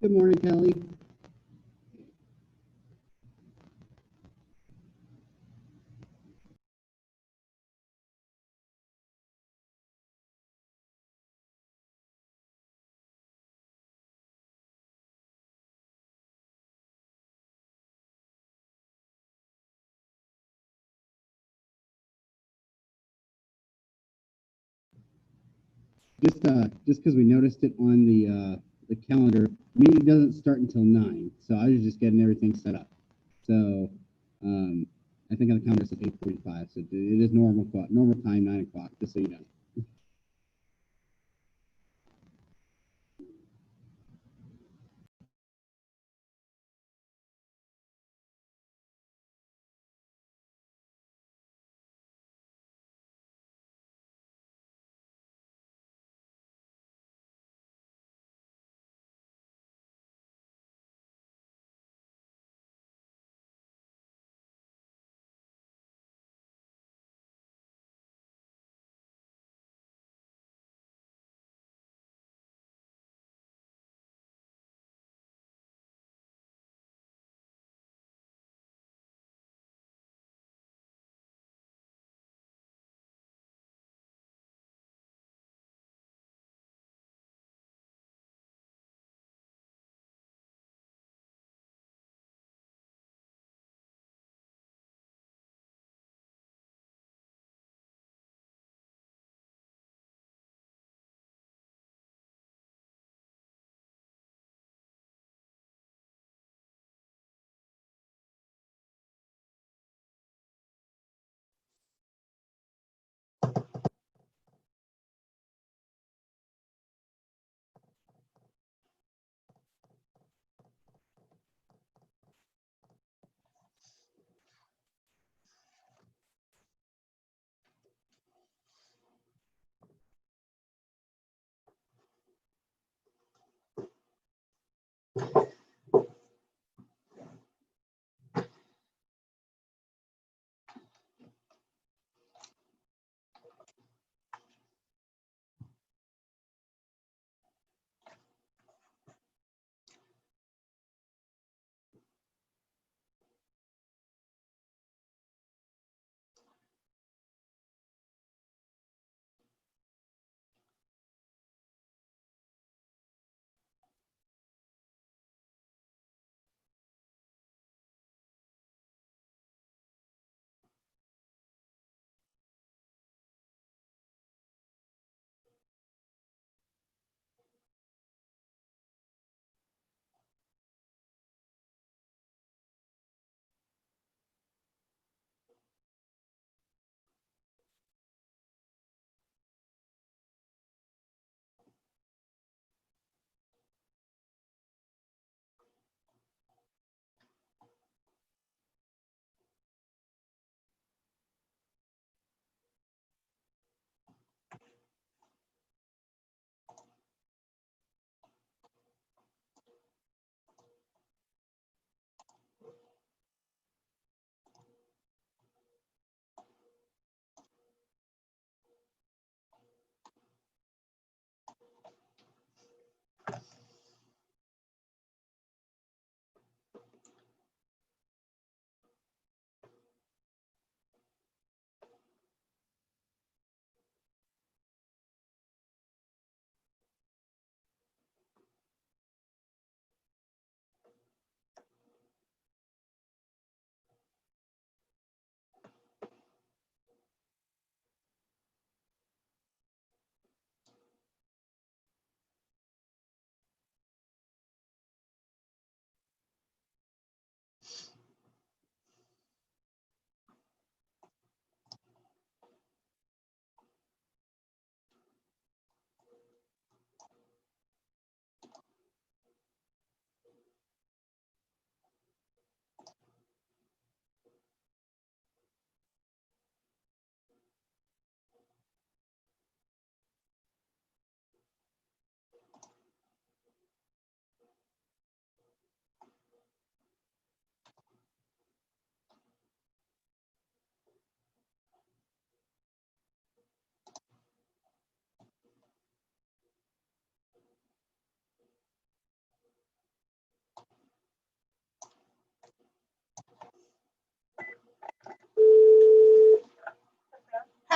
Good morning, Kelly. Just because we noticed it on the calendar, meeting doesn't start until 9, so I was just getting everything set up. So I think on the calendar it says 8:45, so it is normal time 9 o'clock. Just so you know.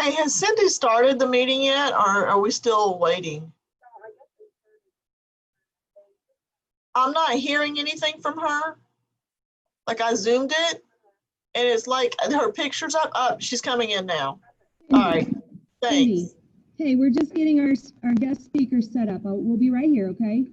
Hey, has Cindy started the meeting yet, or are we still waiting? I'm not hearing anything from her. Like I zoomed it, and it's like her picture's up. Up, she's coming in now. All right, thanks. Cindy, hey, we're just getting our guest speaker set up. We'll be right here, okay?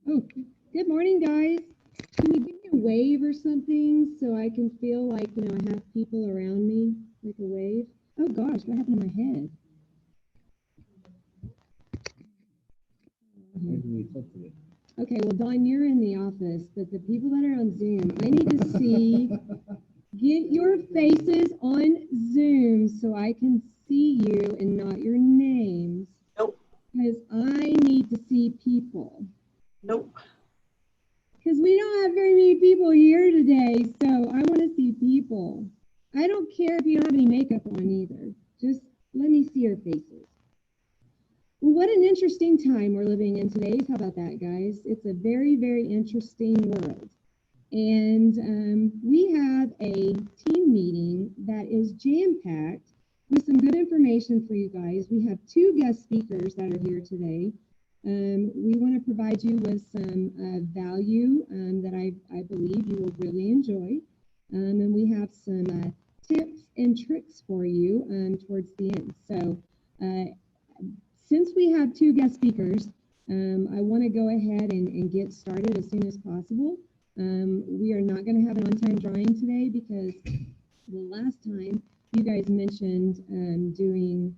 Oh, good morning, guys. Can you give me a wave or something so I can feel like, I have people around me, like a wave? Oh gosh, what happened to my head? Okay, well, Dawn, you're in the office, but the people that are on Zoom, I need to see, get your faces on Zoom so I can see you and not your names. Nope. Because I need to see people. Nope. Because we don't have very many people here today, so I want to see people. I don't care if you don't have any makeup on either. Just let me see your faces. Well, what an interesting time we're living in today. How about that, guys? It's a very, very interesting world. And we have a team meeting that is jam-packed with some good information for you guys. We have two guest speakers that are here today. We want to provide you with some value that I believe you will really enjoy. And we have some tips and tricks for you towards the end. So since we have two guest speakers, I want to go ahead and get started as soon as possible. We are not going to have an on-time drawing today because the last time you guys mentioned doing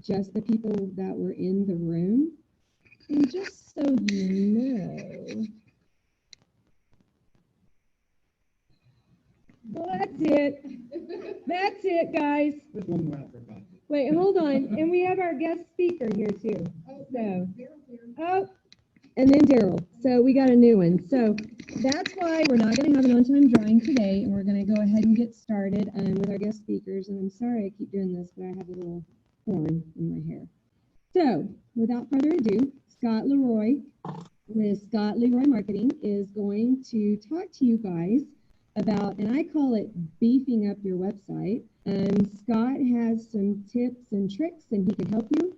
just the people that were in the room. And just so you know, well, that's it. That's it, guys. Wait, hold on. And we have our guest speaker here too. So, oh, and then Daryl. So we got a new one. So that's why we're not going to have an on-time drawing today, and we're going to go ahead and get started with our guest speakers. And I'm sorry I keep doing this, but I have a little horn in my hair. So without further ado, Scott Leroy with Scott Leroy Marketing is going to talk to you guys about, and I call it beefing up your website. Scott has some tips and tricks and he can help you.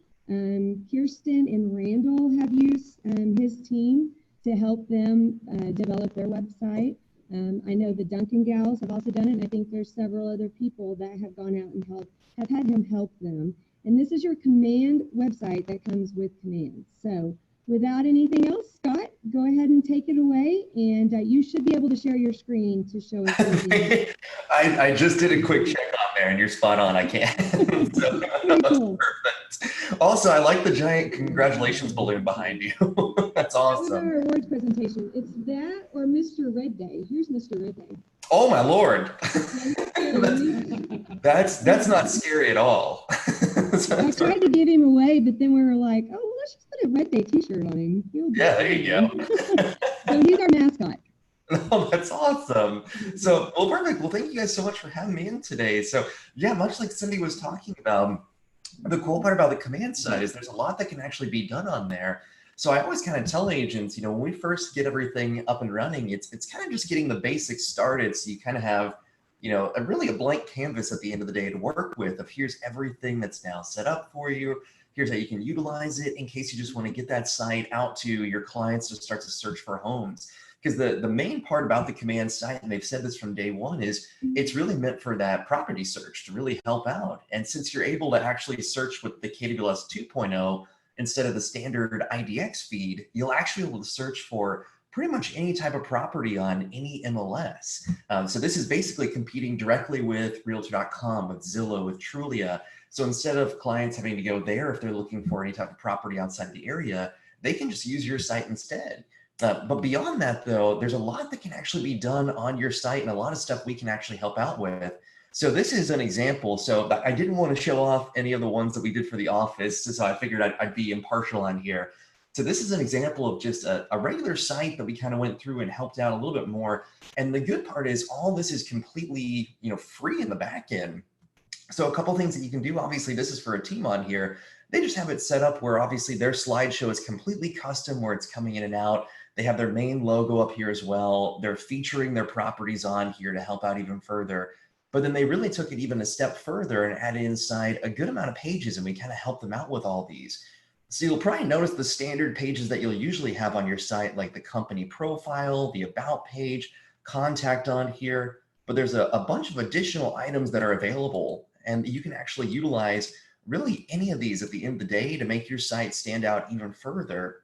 Kirsten and Randall have used his team to help them develop their website. I know the Duncan gals have also done it, and I think there's several other people that have gone out and have had him help them. And this is your command website that comes with commands. So without anything else, Scott, go ahead and take it away, and you should be able to share your screen to show us. I just did a quick check on there, and you're spot on. I can't. So, cool. Perfect. Also, I like the giant congratulations balloon behind you. That's awesome. That was our awards presentation. It's that or Mr. Red Day. Here's Mr. Red Day. Oh my Lord. Really? That's not scary at all. I tried to give him away, but then we were like, oh, well, let's just put a Red Day t-shirt on him. He'll be Yeah, there you go. fine. So he's our mascot. Oh, that's awesome. So, well, perfect. Well, thank you guys so much for having me in today. So, yeah, much like Cindy was talking about, the cool part about the command side is there's a lot that can actually be done on there. So I always kind of tell agents, when we first get everything up and running, it's kind of just getting the basics started. So you kind of have, really a blank canvas at the end of the day to work with of here's everything that's now set up for you. Here's how you can utilize it in case you just want to get that site out to your clients to start to search for homes. Because the main part about the command site, and they've said this from day one, is it's really meant for that property search to really help out. And since you're able to actually search with the KWS 2.0 instead of the standard IDX feed, you'll actually be able to search for pretty much any type of property on any MLS. So this is basically competing directly with Realtor.com, with Zillow, with Trulia. So instead of clients having to go there if they're looking for any type of property outside the area, they can just use your site instead. But beyond that, though, there's a lot that can actually be done on your site and a lot of stuff we can actually help out with. So this is an example. So I didn't want to show off any of the ones that we did for the office, so I figured I'd be impartial on here. So this is an example of just a regular site that we kind of went through and helped out a little bit more. And the good part is all this is completely, free in the back end. So a couple things that you can do, obviously this is for a team on here. They just have it set up where obviously their slideshow is completely custom where it's coming in and out. They have their main logo up here as well. They're featuring their properties on here to help out even further. But then they really took it even a step further and added inside a good amount of pages, and we kind of helped them out with all these. So you'll probably notice the standard pages that you'll usually have on your site, like the company profile, the about page, contact on here. But there's a bunch of additional items that are available, and you can actually utilize really any of these at the end of the day to make your site stand out even further.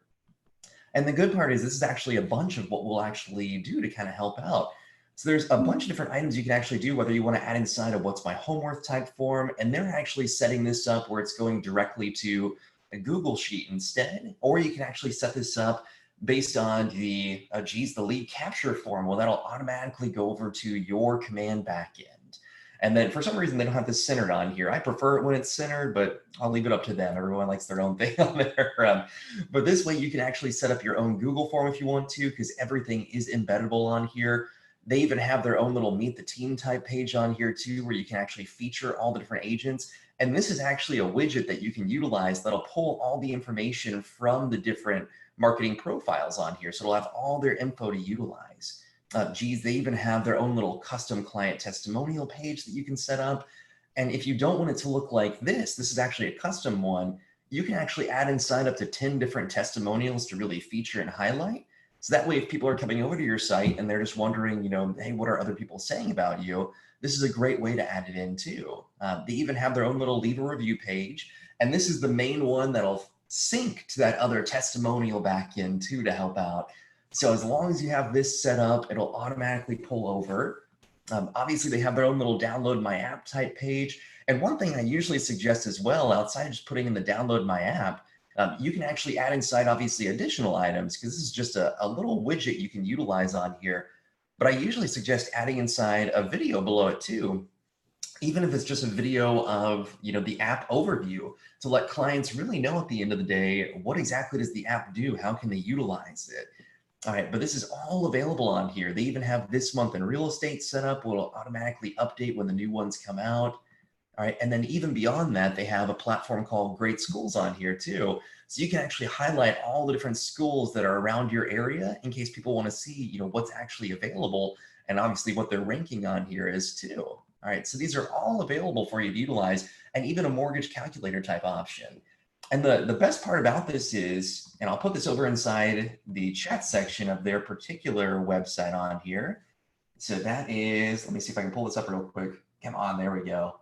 And the good part is this is actually a bunch of what we'll actually do to kind of help out. So there's a bunch of different items you can actually do, whether you want to add inside a what's my home worth type form, and they're actually setting this up where it's going directly to a Google Sheet instead, or you can actually set this up based on the lead capture form. Well, that'll automatically go over to your command backend. And then for some reason, they don't have this centered on here. I prefer it when it's centered, but I'll leave it up to them. Everyone likes their own thing on there. But this way you can actually set up your own Google form if you want to, because everything is embeddable on here. They even have their own little meet the team type page on here too, where you can actually feature all the different agents. And this is actually a widget that you can utilize that'll pull all the information from the different marketing profiles on here. So it'll have all their info to utilize. They even have their own little custom client testimonial page that you can set up. And if you don't want it to look like this is actually a custom one. You can actually add inside up to 10 different testimonials to really feature and highlight. So that way, if people are coming over to your site and they're just wondering, hey, what are other people saying about you? This is a great way to add it in too. They even have their own little leave a review page. And this is the main one that'll sync to that other testimonial back in too to help out. So as long as you have this set up, it'll automatically pull over. Obviously, they have their own little download my app type page. And one thing I usually suggest as well, outside of just putting in the download my app, you can actually add inside, obviously, additional items, because this is just a little widget you can utilize on here. But I usually suggest adding inside a video below it too, even if it's just a video of the app overview, to let clients really know at the end of the day, what exactly does the app do? How can they utilize it? All right, but this is all available on here. They even have this month in real estate set up, will automatically update when the new ones come out. All right, and then even beyond that, they have a platform called Great Schools on here too. So you can actually highlight all the different schools that are around your area in case people want to see, what's actually available, and obviously what their ranking on here is too. All right, so these are all available for you to utilize, and even a mortgage calculator type option. And the best part about this is, and I'll put this over inside the chat section of their particular website on here. So that is, let me see if I can pull this up real quick. Come on, there we go.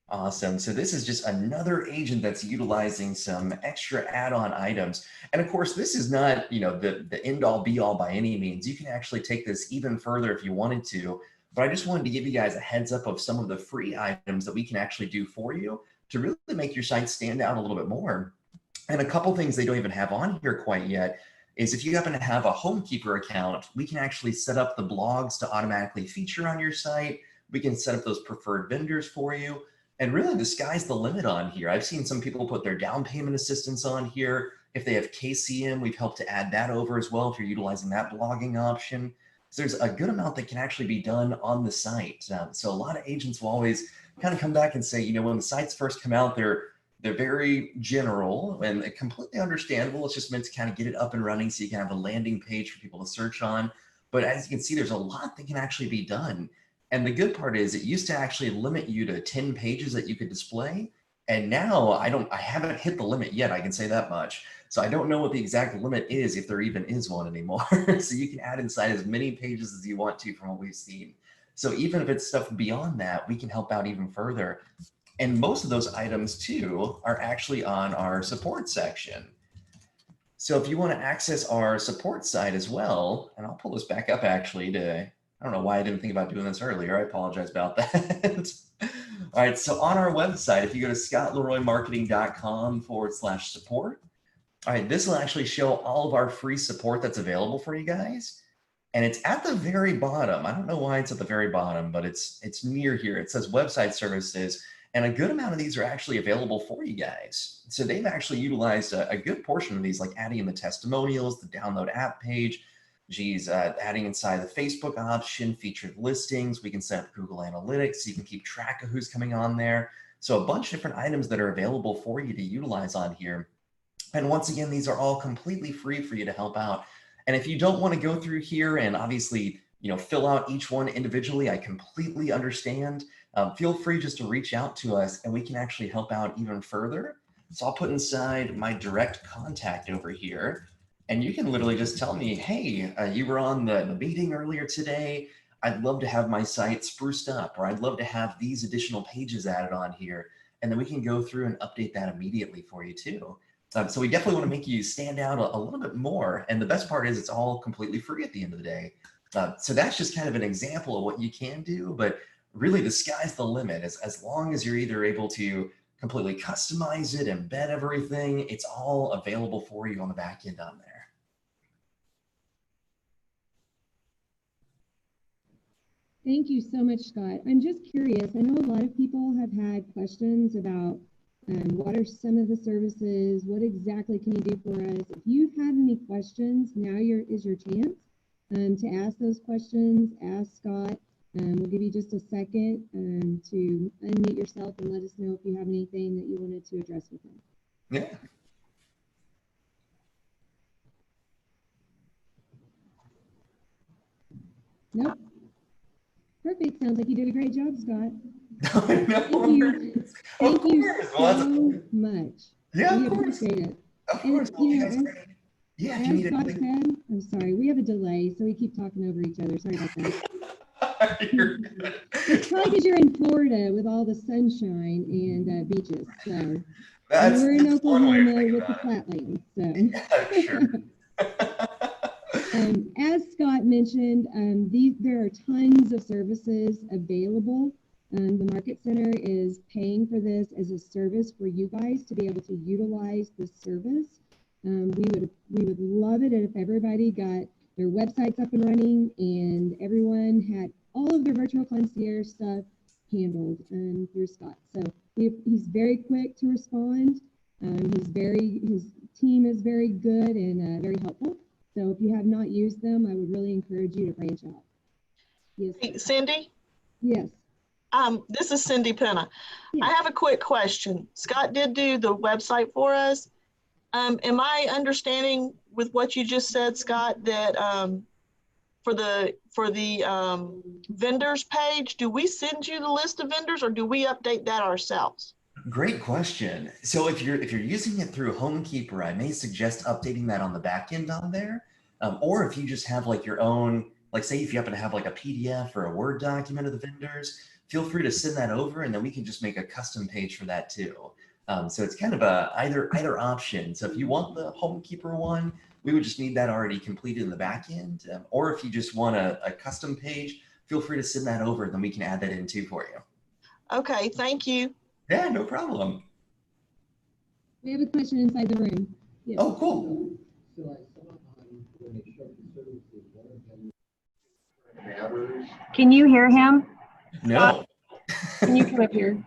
Awesome. So this is just another agent that's utilizing some extra add-on items. And of course, this is not, the end all be all by any means. You can actually take this even further if you wanted to. But I just wanted to give you guys a heads up of some of the free items that we can actually do for you to really make your site stand out a little bit more. And a couple things they don't even have on here quite yet is if you happen to have a Homekeeper account, we can actually set up the blogs to automatically feature on your site. We can set up those preferred vendors for you. And really, the sky's the limit on here. I've seen some people put their down payment assistance on here. If they have KCM, we've helped to add that over as well if you're utilizing that blogging option. So there's a good amount that can actually be done on the site. So a lot of agents will always kind of come back and say, you know, when the sites first come out, they're very general and completely understandable. It's just meant to kind of get it up and running so you can have a landing page for people to search on. But as you can see, there's a lot that can actually be done. And the good part is it used to actually limit you to 10 pages that you could display. And now I haven't hit the limit yet, I can say that much. So I don't know what the exact limit is, if there even is one anymore. So you can add inside as many pages as you want to from what we've seen. So even if it's stuff beyond that, we can help out even further. And most of those items too are actually on our support section. So if you want to access our support site as well, and I'll pull this back up actually to, I don't know why I didn't think about doing this earlier. I apologize about that. All right, so on our website, if you go to scottleroymarketing.com/support, all right, this will actually show all of our free support that's available for you guys. And it's at the very bottom. I don't know why it's at the very bottom, but it's near here. It says website services, and a good amount of these are actually available for you guys. So they've actually utilized a good portion of these, like adding in the testimonials, the download app page, adding inside the Facebook option, featured listings. We can set up Google Analytics so you can keep track of who's coming on there. So a bunch of different items that are available for you to utilize on here. And once again, these are all completely free for you to help out. And if you don't want to go through here and obviously, you know, fill out each one individually, I completely understand. Feel free just to reach out to us and we can actually help out even further. So I'll put inside my direct contact over here. And you can literally just tell me, hey, you were on the meeting earlier today. I'd love to have my site spruced up, or I'd love to have these additional pages added on here. And then we can go through and update that immediately for you too. So we definitely want to make you stand out a little bit more. And the best part is it's all completely free at the end of the day. So that's just kind of an example of what you can do. But really, the sky's the limit. As long as you're either able to completely customize it, embed everything, it's all available for you on the back end on there. Thank you so much, Scott. I'm just curious. I know a lot of people have had questions about what are some of the services? What exactly can you do for us? If you've had any questions, now is your chance to ask those questions. Ask Scott. We'll give you just a second to unmute yourself and let us know if you have anything that you wanted to address with him. Yeah. Nope. Perfect. Sounds like you did a great job, Scott. Thank you so much. Yeah, we of course. Appreciate it. Of course. And, you know, yeah, as Scott said, I'm sorry, we have a delay, so we keep talking over each other. Sorry about that. You're good. It's probably because you're in Florida with all the sunshine and beaches. So and we're in Oklahoma with the flatlands. So. Yeah, sure. As Scott mentioned, there are tons of services available. The Market Center is paying for this as a service for you guys to be able to utilize the service. We would love it if everybody got their websites up and running and everyone had all of their virtual concierge stuff handled through Scott. So he's very quick to respond. His team is very good and very helpful. So if you have not used them, I would really encourage you to branch out. Yes. Hey, Cindy? Yes. This is Cindy Penna. Yeah. I have a quick question. Scott did do the website for us. Am I understanding with what you just said, Scott, that for the vendors page, do we send you the list of vendors or do we update that ourselves? Great question. So if you're using it through Homekeeper, I may suggest updating that on the back end on there. Or if you just have like your own, like say if you happen to have like a PDF or a Word document of the vendors, feel free to send that over and then we can just make a custom page for that too. So it's kind of a either option. So if you want the Homekeeper one, we would just need that already completed in the back end. Or if you just want a custom page, feel free to send that over and then we can add that in too for you. Okay, thank you. Yeah, no problem. We have a question inside the room. Yes. Oh, cool. So I saw on Can you hear him? No. Can you come up here?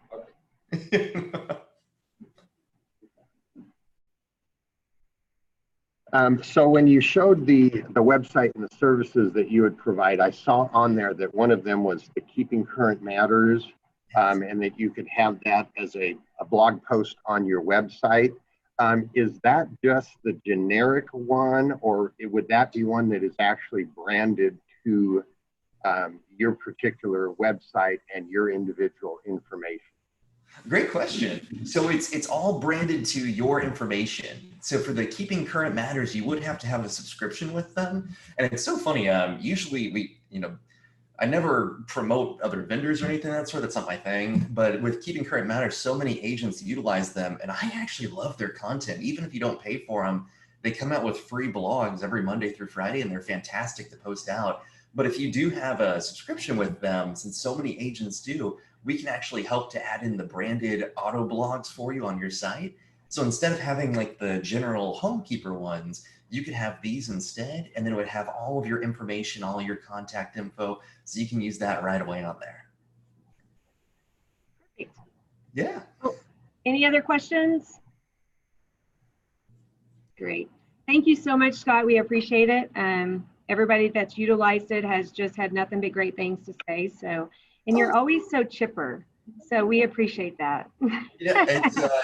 So when you showed the website and the services that you would provide, I saw on there that one of them was the Keeping Current Matters, and that you could have that as a blog post on your website. Is that just the generic one, or would that be one that is actually branded to your particular website and your individual information? Great question. So it's all branded to your information. So for the Keeping Current Matters, you would have to have a subscription with them. And it's so funny. Usually I never promote other vendors or anything of that sort. That's not my thing. But with Keeping Current Matters, so many agents utilize them, and I actually love their content. Even if you don't pay for them, they come out with free blogs every Monday through Friday, and they're fantastic to post out. But if you do have a subscription with them, since so many agents do, we can actually help to add in the branded auto blogs for you on your site. So instead of having like the general Homekeeper ones, you could have these instead, and then it would have all of your information, all your contact info, so you can use that right away on there. Perfect. Yeah. Oh, any other questions? Great. Thank you so much, Scott. We appreciate it. Everybody that's utilized it has just had nothing but great things to say. So, and you're always so chipper. So we appreciate that. Yeah,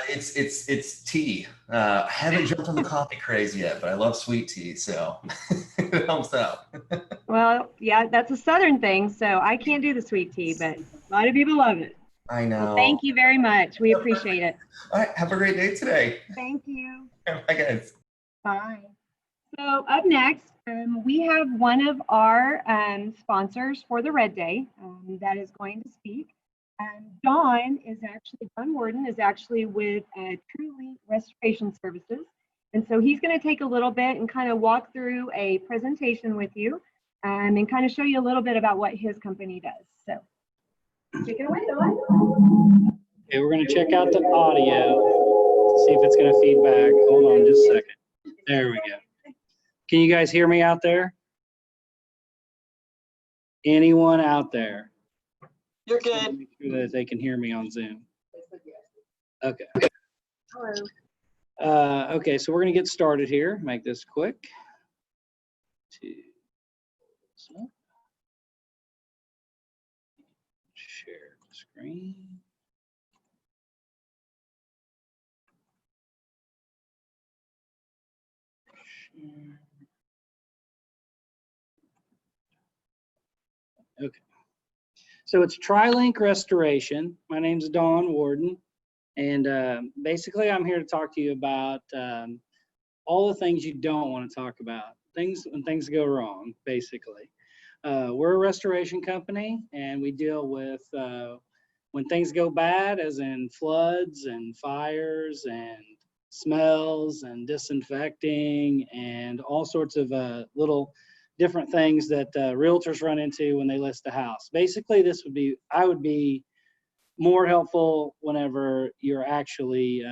it's tea. I haven't jumped on the coffee craze yet, but I love sweet tea, so it helps out. Well, yeah, that's a Southern thing. So I can't do the sweet tea, but a lot of people love it. I know. Well, thank you very much. We appreciate it. All right, have a great day today. Thank you. Bye, guys. Bye. So up next, we have one of our sponsors for the Red Day that is going to speak. Dawn Warden is actually with Truly Restoration Services. And so he's going to take a little bit and kind of walk through a presentation with you and kind of show you a little bit about what his company does. So take it away, Dawn. Okay, we're going to check out the audio, see if it's going to feed back. Hold on just a second. There we go. Can you guys hear me out there? Anyone out there? You're good. Make sure that they can hear me on Zoom. Okay. Hello. Okay, so we're going to get started here. Make this quick. Share the screen. Share. Okay. So it's TriLink Restoration. My name's Dawn Warden, and basically I'm here to talk to you about all the things you don't want to talk about, things when things go wrong, basically. We're a restoration company, and we deal with when things go bad, as in floods and fires and smells and disinfecting and all sorts of little different things that realtors run into when they list a house. Basically, I would be more helpful whenever you're actually,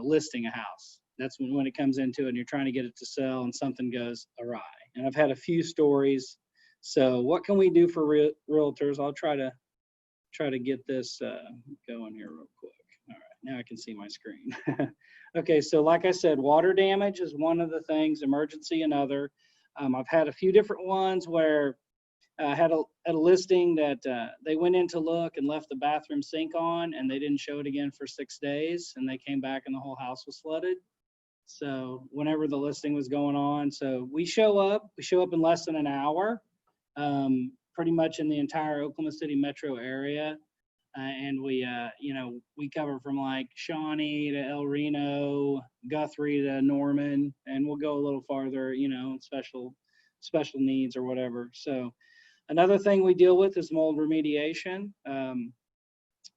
listing a house. That's when it comes into it and you're trying to get it to sell and something goes awry. And I've had a few stories. So what can we do for realtors? I'll try to get this going here real quick. All right, now I can see my screen. Okay, so like I said, water damage is one of the things, emergency another. I've had a few different ones where I had a listing that they went in to look and left the bathroom sink on, and they didn't show it again for 6 days, and they came back and the whole house was flooded. So whenever the listing was going on, so we show up in less than an hour, pretty much in the entire Oklahoma City metro area. And we cover from like Shawnee to El Reno, Guthrie to Norman, and we'll go a little farther, special needs or whatever. So another thing we deal with is mold remediation.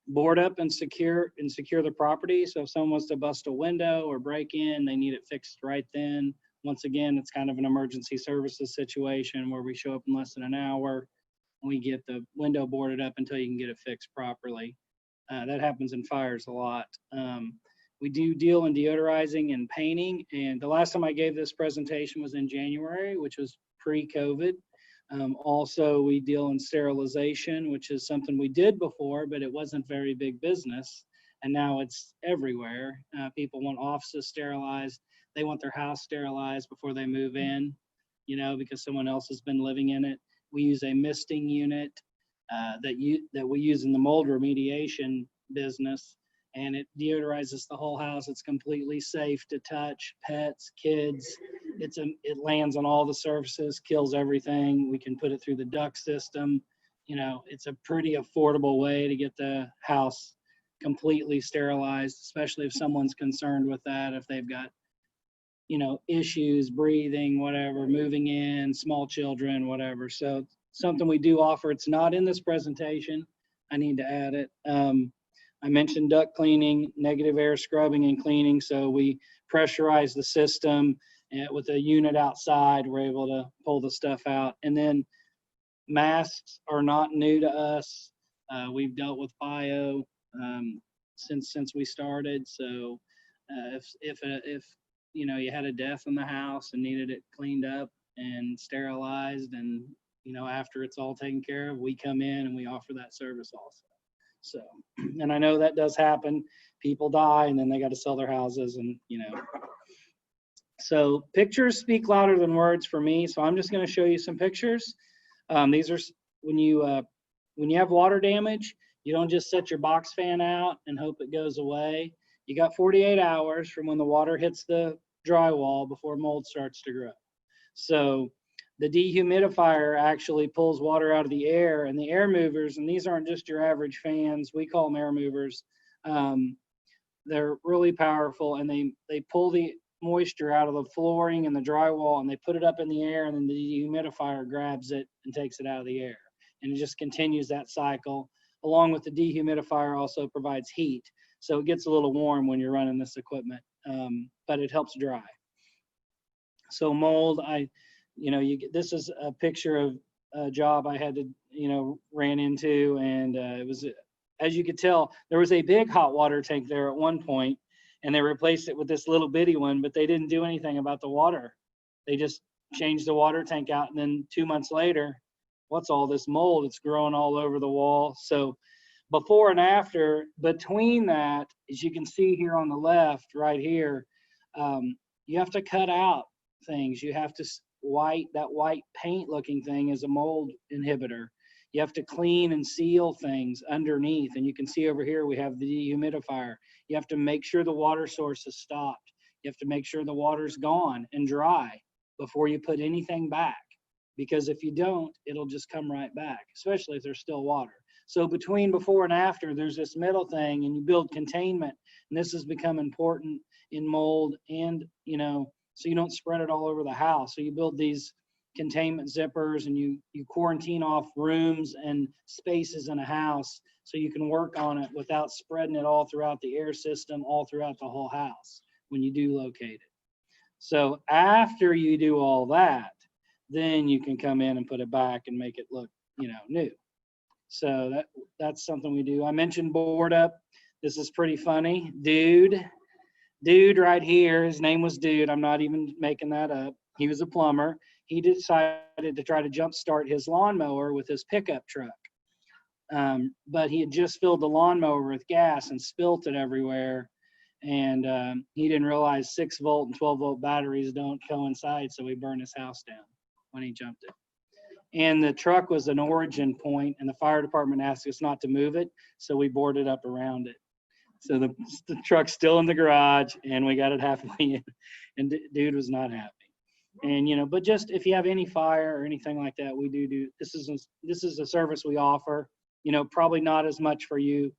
Board up and secure the property. So if someone wants to bust a window or break in, they need it fixed right then. Once again, it's kind of an emergency services situation where we show up in less than an hour. We get the window boarded up until you can get it fixed properly. That happens in fires a lot. We do deal in deodorizing and painting. And the last time I gave this presentation was in January, which was pre-COVID. Also, we deal in sterilization, which is something we did before, but it wasn't very big business. And now it's everywhere. People want offices sterilized. They want their house sterilized before they move in, you know, because someone else has been living in it. We use a misting unit that we use in the mold remediation business, and it deodorizes the whole house. It's completely safe to touch, pets, kids. It lands on all the surfaces, kills everything. We can put it through the duct system. You know, it's a pretty affordable way to get the house completely sterilized, especially if someone's concerned with that, if they've got, you know, issues, breathing, whatever, moving in, small children, whatever. So something we do offer. It's not in this presentation. I need to add it. I mentioned duct cleaning, negative air scrubbing and cleaning. So we pressurize the system with a unit outside. We're able to pull the stuff out. And then masks are not new to us. We've dealt with bio since we started. So if you know, you had a death in the house and needed it cleaned up and sterilized, and you know, after it's all taken care of, we come in and we offer that service also. So, and I know that does happen. People die and then they got to sell their houses, and you know. So pictures speak louder than words for me. So I'm just going to show you some pictures. These are when you have water damage, you don't just set your box fan out and hope it goes away. You got 48 hours from when the water hits the drywall before mold starts to grow. So the dehumidifier actually pulls water out of the air, and the air movers, and these aren't just your average fans, we call them air movers. They're really powerful, and they pull the moisture out of the flooring and the drywall, and they put it up in the air, and then the dehumidifier grabs it and takes it out of the air. And it just continues that cycle. Along with the dehumidifier also provides heat. So it gets a little warm when you're running this equipment, but it helps dry. So mold, this is a picture of a job I had to, ran into, and it was, as you could tell, there was a big hot water tank there at one point, and they replaced it with this little bitty one, but they didn't do anything about the water. They just changed the water tank out, and then 2 months later, what's all this mold? It's growing all over the wall. So before and after, between that, as you can see here on the left, right here, you have to cut out things. You have to that white paint looking thing is a mold inhibitor. You have to clean and seal things underneath. And you can see over here, we have the dehumidifier. You have to make sure the water source is stopped. You have to make sure the water's gone and dry before you put anything back. Because if you don't, it'll just come right back, especially if there's still water. So between before and after, there's this middle thing, and you build containment. And this has become important in mold, and, so you don't spread it all over the house. So you build these containment zippers, and you quarantine off rooms and spaces in a house so you can work on it without spreading it all throughout the air system, all throughout the whole house when you do locate it. So after you do all that, then you can come in and put it back and make it look, new. So that's something we do. I mentioned board up. This is pretty funny. Dude right here, his name was Dude. I'm not even making that up. He was a plumber. He decided to try to jumpstart his lawnmower with his pickup truck. But he had just filled the lawnmower with gas and spilt it everywhere. And he didn't realize 6-volt and 12-volt batteries don't coincide, so he burned his house down when he jumped it. And the truck was an origin point, and the fire department asked us not to move it, so we boarded up around it. So the truck's still in the garage, and we got it halfway in, and Dude was not happy. And but just if you have any fire or anything like that, we do this is a service we offer. Probably not as much for you,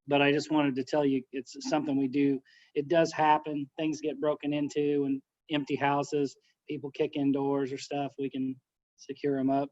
but I just wanted to tell you it's something we do. It does happen. Things get broken into, and empty houses, people kick in doors or stuff. We can secure them up.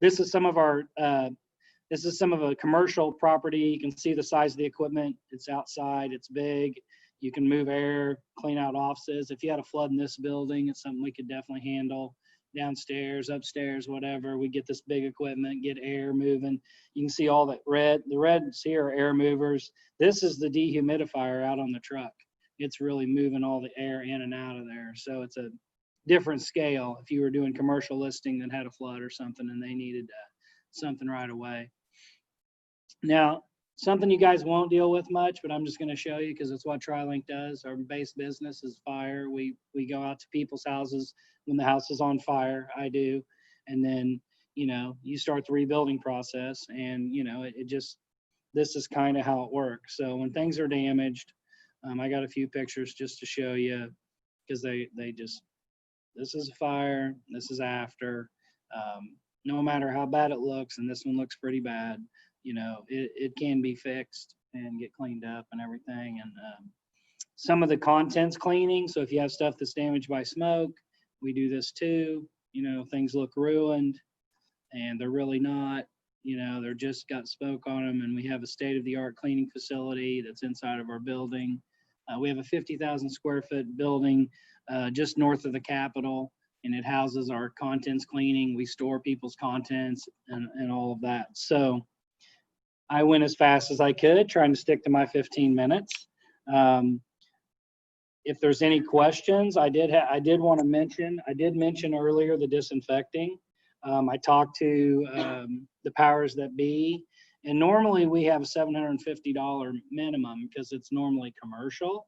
This is some of a commercial property. You can see the size of the equipment. It's outside, it's big. You can move air, clean out offices. If you had a flood in this building, it's something we could definitely handle. Downstairs, upstairs, whatever. We get this big equipment, get air moving. You can see all that red. The reds here are air movers. This is the dehumidifier out on the truck. It's really moving all the air in and out of there. So it's a different scale if you were doing commercial listing that had a flood or something and they needed something right away. Now, something you guys won't deal with much, but I'm just going to show you because it's what TriLink does. Our base business is fire. We go out to people's houses when the house is on fire. I do. And then, you know, you start the rebuilding process and, you know, it just, this is kind of how it works. So when things are damaged, I got a few pictures just to show you because they just, this is a fire, this is after. No matter how bad it looks, and this one looks pretty bad, you know, it can be fixed and get cleaned up and everything. And some of the contents cleaning. So if you have stuff that's damaged by smoke, we do this too. You know, things look ruined and they're really not, you know, they're just got smoke on them. And we have a state-of-the-art cleaning facility that's inside of our building. We have a 50,000 square foot building just north of the Capitol, and it houses our contents cleaning. We store people's contents and all of that. So I went as fast as I could, trying to stick to my 15 minutes. If there's any questions, I did mention earlier the disinfecting. I talked to the powers that be, and normally we have a $750 minimum because it's normally commercial.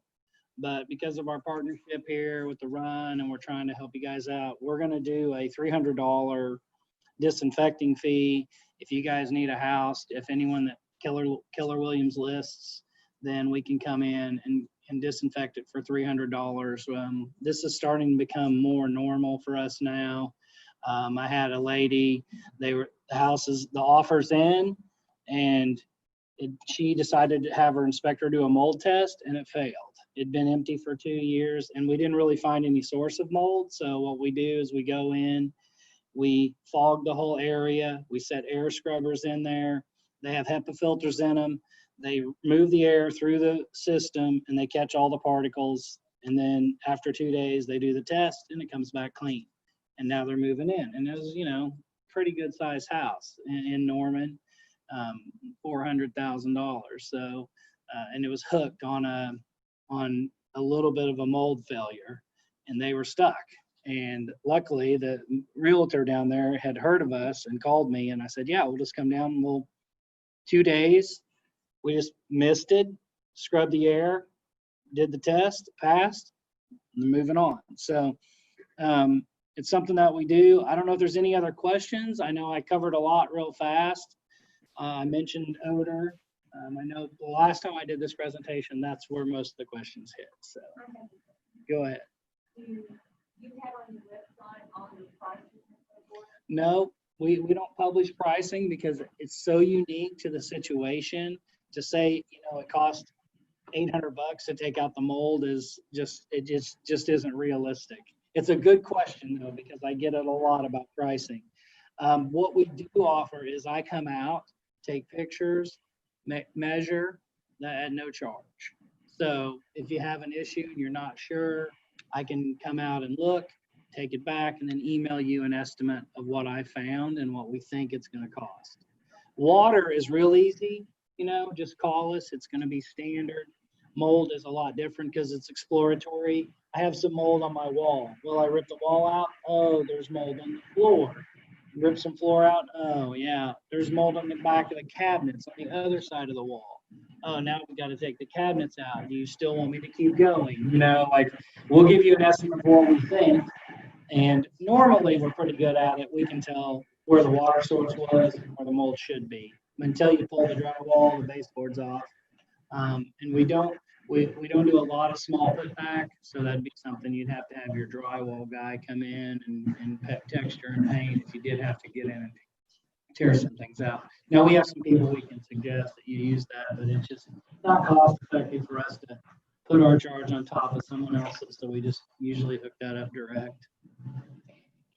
But because of our partnership here with the run and we're trying to help you guys out, we're going to do a $300 disinfecting fee. If you guys need a house, if anyone that Keller Williams lists, then we can come in and disinfect it for $300. This is starting to become more normal for us now. I had a lady, the offer's in, and she decided to have her inspector do a mold test, and it failed. It'd been empty for 2 years, and we didn't really find any source of mold. So what we do is we go in, we fog the whole area, we set air scrubbers in there. They have HEPA filters in them. They move the air through the system, and they catch all the particles. And then after 2 days, they do the test, and it comes back clean. And now they're moving in. And it was, you know, pretty good sized house in Norman, $400,000. So, and it was hooked on a little bit of a mold failure, and they were stuck. And luckily the realtor down there had heard of us and called me, and I said, yeah, we'll just come down and 2 days, we just misted, scrubbed the air, did the test, passed, and moving on. So it's something that we do. I don't know if there's any other questions. I know I covered a lot real fast. I mentioned odor. I know the last time I did this presentation, that's where most of the questions hit. So go ahead. You have on your website all the prices and so forth? No, we don't publish pricing because it's so unique to the situation. To say, you know, it cost $800 to take out the mold is just isn't realistic. It's a good question though, because I get it a lot about pricing. What we do offer is I come out, take pictures, measure that at no charge. So if you have an issue and you're not sure, I can come out and look, take it back, and then email you an estimate of what I found and what we think it's going to cost. Water is real easy, you know, just call us. It's going to be standard. Mold is a lot different because it's exploratory. I have some mold on my wall. Will I rip the wall out? Oh, there's mold on the floor. Rip some floor out? Oh, yeah. There's mold on the back of the cabinets on the other side of the wall. Oh, now we got to take the cabinets out. Do you still want me to keep going? You know, like, we'll give you an estimate of what we think. And normally we're pretty good at it. We can tell where the water source was and where the mold should be. Until you pull the drywall, the baseboard's off. And we don't do a lot of small putback, so that'd be something you'd have to have your drywall guy come in and texture and paint if you did have to get in and tear some things out. Now we have some people we can suggest that you use that, but it's just not cost effective for us to put our charge on top of someone else's, so we just usually hook that up direct.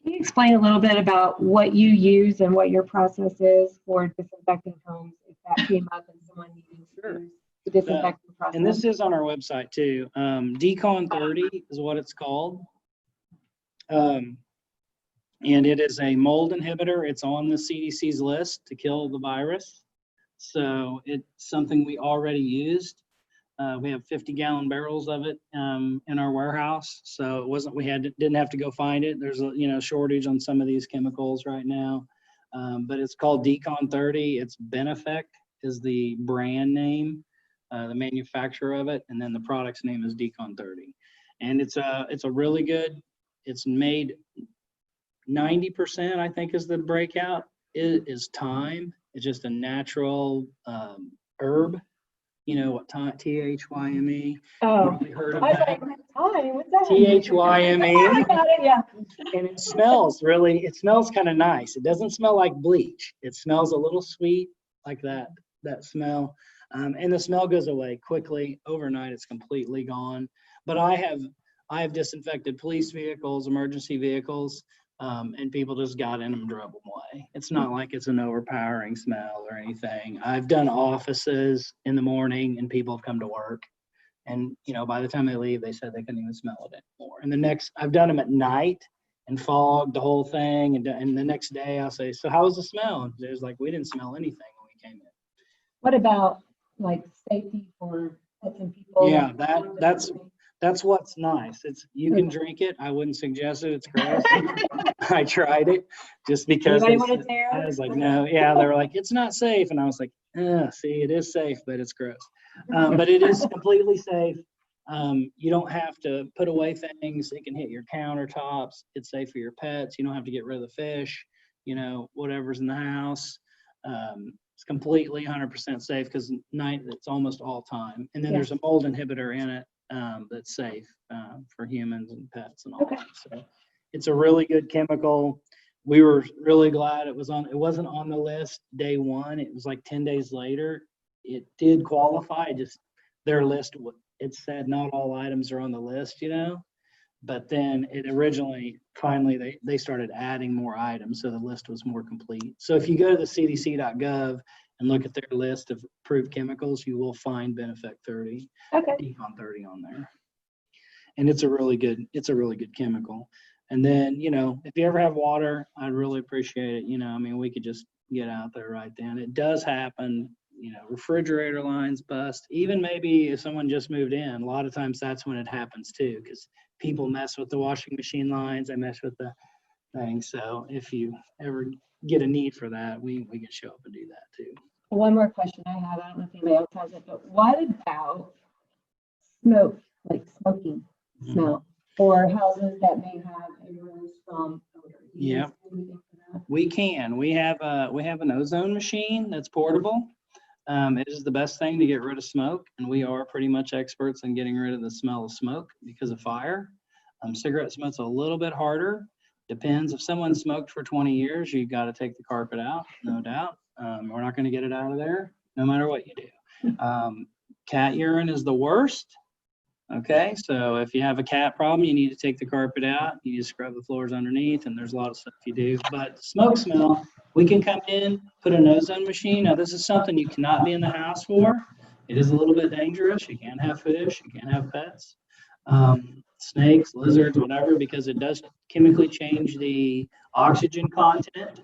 Can you explain a little bit about what you use and what your process is for disinfecting homes if that came up and someone needed to use the disinfecting process? And this is on our website too. Decon 30 is what it's called. And it is a mold inhibitor. It's on the CDC's list to kill the virus. So it's something we already used. We have 50-gallon barrels of it in our warehouse. So it wasn't, didn't have to go find it. There's a, shortage on some of these chemicals right now. But it's called Decon 30. It's Benefect is the brand name, the manufacturer of it. And then the product's name is Decon 30. And it's a really good, it's made 90%, I think, is the breakout, is thyme. It's just a natural herb. You know what THYME? Oh, Probably heard of I was that. like, hi, what's that? THYME. I got it, yeah. And it smells kind of nice. It doesn't smell like bleach. It smells a little sweet, like that smell. And the smell goes away quickly. Overnight, it's completely gone. But I have disinfected police vehicles, emergency vehicles, and people just got in them and drove them away. It's not like it's an overpowering smell or anything. I've done offices in the morning and people have come to work. And, by the time they leave, they said they couldn't even smell it anymore. And I've done them at night and fogged the whole thing. And the next day I'll say, so how was the smell? And there's like, we didn't smell anything when we came in. What about like safety for pets and people? Yeah, that's what's nice. You can drink it. I wouldn't suggest it. It's gross. I tried it just because Anybody want to dare? I was like, no. Yeah, they were like, it's not safe. And I was like, see, it is safe, but it's gross. But it is completely safe. You don't have to put away things. It can hit your countertops. It's safe for your pets. You don't have to get rid of the fish, whatever's in the house. It's completely 100% safe because it's almost all time. And then there's a mold inhibitor in it that's safe for humans and pets and all that. So it's a really good chemical. We were really glad it wasn't on the list day one. It was like 10 days later. It did qualify, just their list, it said not all items are on the list, but then finally they started adding more items, so the list was more complete. So if you go to the cdc.gov and look at their list of approved chemicals, you will find Benefect 30, Decon 30 on there. And it's a really good chemical. And then, if you ever have water, I'd really appreciate it. We could just get out there right then. It does happen, refrigerator lines bust, even maybe if someone just moved in, a lot of times that's when it happens too, because people mess with the washing machine lines, they mess with the thing. So if you ever get a need for that, we can show up and do that too. One more question I have, I don't know if anybody else has it, but what about smoke, like smoking smell, or houses that may have a really strong odor? Yeah, we can. We have an ozone machine that's portable. It is the best thing to get rid of smoke, and we are pretty much experts in getting rid of the smell of smoke because of fire. Cigarette smoke's a little bit harder. Depends. If someone smoked for 20 years, you've got to take the carpet out, no doubt. We're not going to get it out of there, no matter what you do. Cat urine is the worst. Okay, so if you have a cat problem, you need to take the carpet out. You need to scrub the floors underneath, and there's a lot of stuff you do. But smoke smell, we can come in, put an ozone machine. Now, this is something you cannot be in the house for. It is a little bit dangerous. You can't have fish. You can't have pets, snakes, lizards, whatever, because it does chemically change the oxygen content,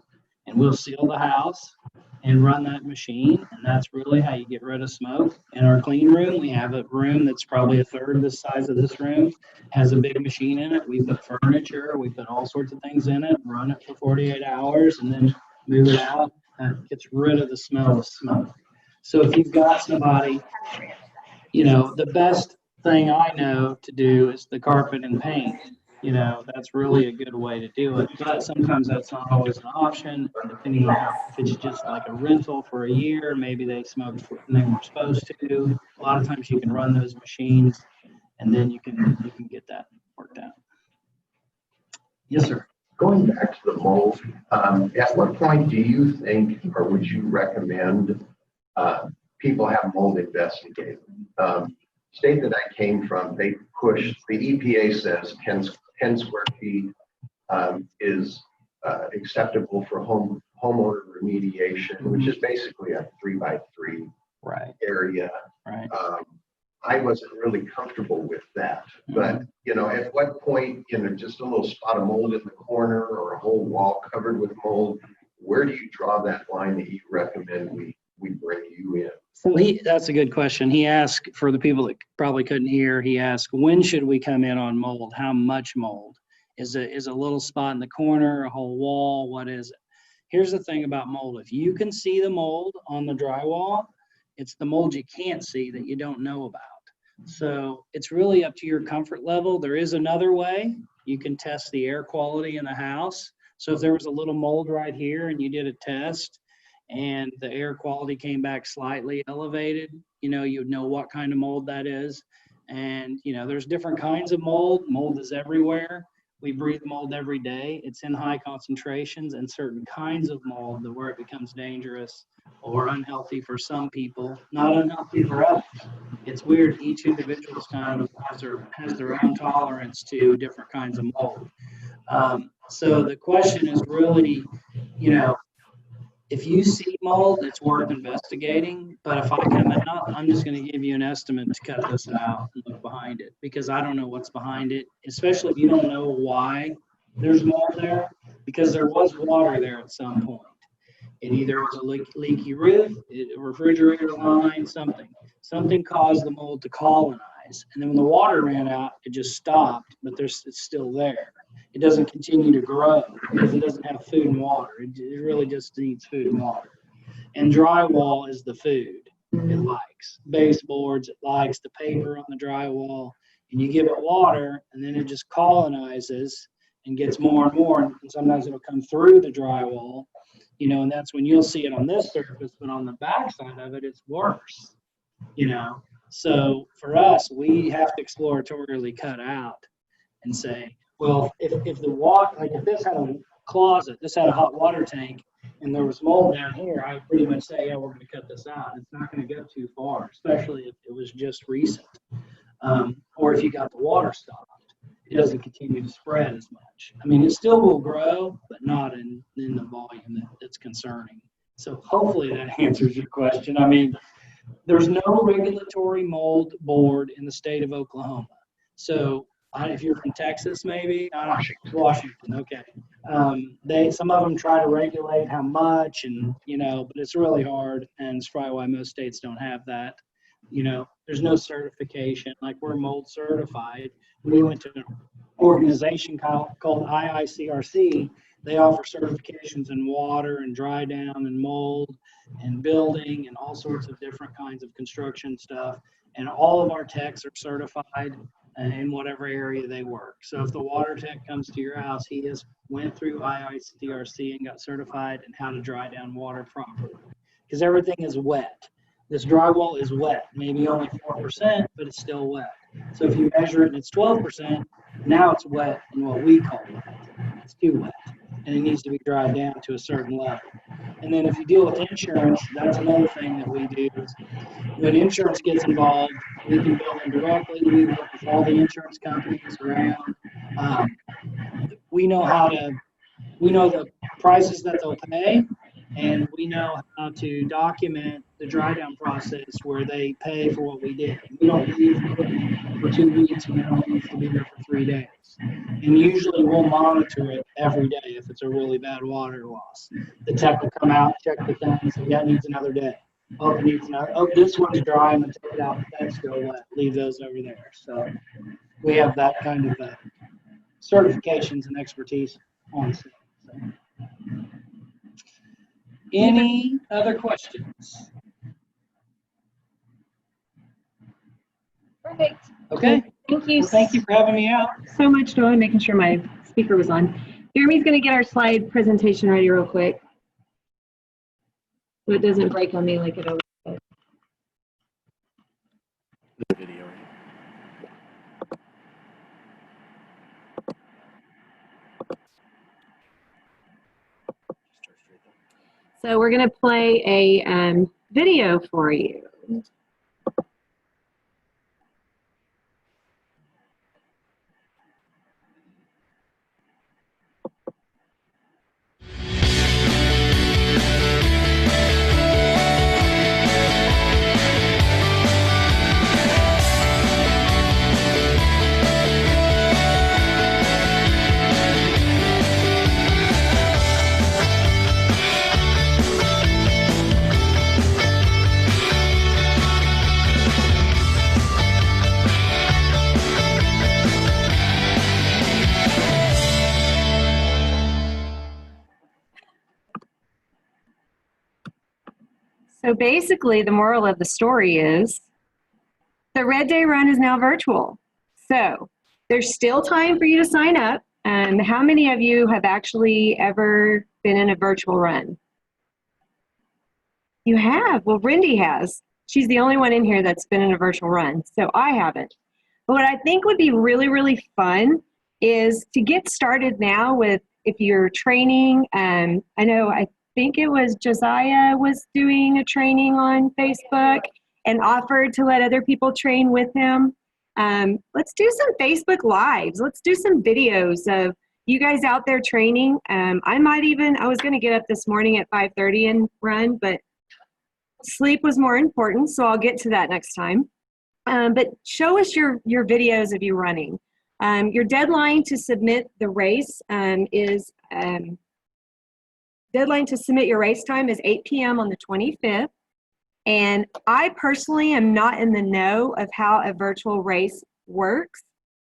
and we'll seal the house and run that machine, and that's really how you get rid of smoke. In our clean room, we have a room that's probably a third the size of this room, has a big machine in it. We put furniture, we put all sorts of things in it, run it for 48 hours, and then move it out. That gets rid of the smell of smoke. So if you've got somebody, the best thing I know to do is the carpet and paint. That's really a good way to do it, but sometimes that's not always an option. And depending on if it's just like a rental for a year, maybe they smoked when they weren't supposed to. A lot of times you can run those machines, and then you can get that worked out. Yes, sir. Going back to the mold, at what point do you think, or would you recommend people have mold investigated? State that I came from, they push, the EPA says 10 square feet is acceptable for homeowner remediation, which is basically a 3x3 area. Right. I wasn't really comfortable with that, but at what point, just a little spot of mold in the corner or a whole wall covered with mold, where do you draw that line that you recommend we bring you in? So that's a good question. He asked, for the people that probably couldn't hear, he asked, when should we come in on mold? How much mold? Is a little spot in the corner, a whole wall? What is it? Here's the thing about mold. If you can see the mold on the drywall, it's the mold you can't see that you don't know about. So it's really up to your comfort level. There is another way. You can test the air quality in the house. So if there was a little mold right here and you did a test and the air quality came back slightly elevated, you'd know what kind of mold that is. And, there's different kinds of mold. Mold is everywhere. We breathe mold every day. It's in high concentrations, and certain kinds of mold where it becomes dangerous or unhealthy for some people, not unhealthy for others. It's weird. Each individual kind of has their own tolerance to different kinds of mold. So the question is really, if you see mold, it's worth investigating. But if I come out, I'm just going to give you an estimate to cut this out and look behind it, because I don't know what's behind it, especially if you don't know why there's mold there, because there was water there at some point. It either was a leaky roof, a refrigerator line, something caused the mold to colonize. And then when the water ran out, it just stopped, but it's still there. It doesn't continue to grow because it doesn't have food and water. It really just needs food and water. And drywall is the food it likes. Baseboards, it likes the paper on the drywall. And you give it water, and then it just colonizes and gets more and more. And sometimes it'll come through the drywall, and that's when you'll see it on this surface. But on the back side of it, it's worse, So for us, we have to exploratorily cut out and say, well, if the water, like if this had a closet, this had a hot water tank, and there was mold down here, I would pretty much say, yeah, we're going to cut this out. It's not going to go too far, especially if it was just recent. Or if you got the water stopped, it doesn't continue to spread as much. I mean, it still will grow, but not in the volume that's concerning. So hopefully that answers your question. I mean, there's no regulatory mold board in the state of Oklahoma. So if you're from Texas, maybe Washington, okay. Some of them try to regulate how much, and but it's really hard, and it's probably why most states don't have that. There's no certification. Like, we're mold certified. We went to an organization called IICRC. They offer certifications in water and dry down and mold and building and all sorts of different kinds of construction stuff. And all of our techs are certified in whatever area they work. So if the water tech comes to your house, he has went through IICRC and got certified in how to dry down water properly, because everything is wet. This drywall is wet, maybe only 4%, but it's still wet. So if you measure it and it's 12%, now it's wet in what we call wet. It's too wet, and it needs to be dried down to a certain level. And then if you deal with insurance, that's another thing that we do. Is when insurance gets involved, we can bill them directly. We work with all the insurance companies around. We know the prices that they'll pay, and we know how to document the dry down process where they pay for what we did. We don't leave for 2 weeks, and we don't leave to be there for 3 days. And usually we'll monitor it every day if it's a really bad water loss. The tech will come out, check the things, and that needs another day. Oh, it needs another. Oh, this one's dry, I'm gonna take it out, that's still wet. Leave those over there. So we have that kind of certifications and expertise on site. So. Any other questions? Perfect. Okay. Thank you. Well, thank you for having me out. So much, Dawn, making sure my speaker was on. Jeremy's going to get our slide presentation ready real quick, so it doesn't break on me like it always does. The video. So we're going to play a video for you. So basically, the moral of the story is the Red Day Run is now virtual. So there's still time for you to sign up. How many of you have actually ever been in a virtual run? You have. Well, Rindy has. She's the only one in here that's been in a virtual run. So I haven't. But what I think would be really, really fun is to get started now with, if you're training, I think it was Josiah was doing a training on Facebook and offered to let other people train with him. Let's do some Facebook Lives. Let's do some videos of you guys out there training. I was going to get up this morning at 5:30 and run, but sleep was more important, so I'll get to that next time. But show us your videos of you running. Your deadline to submit the race deadline to submit your race time is 8 p.m. on the 25th. And I personally am not in the know of how a virtual race works.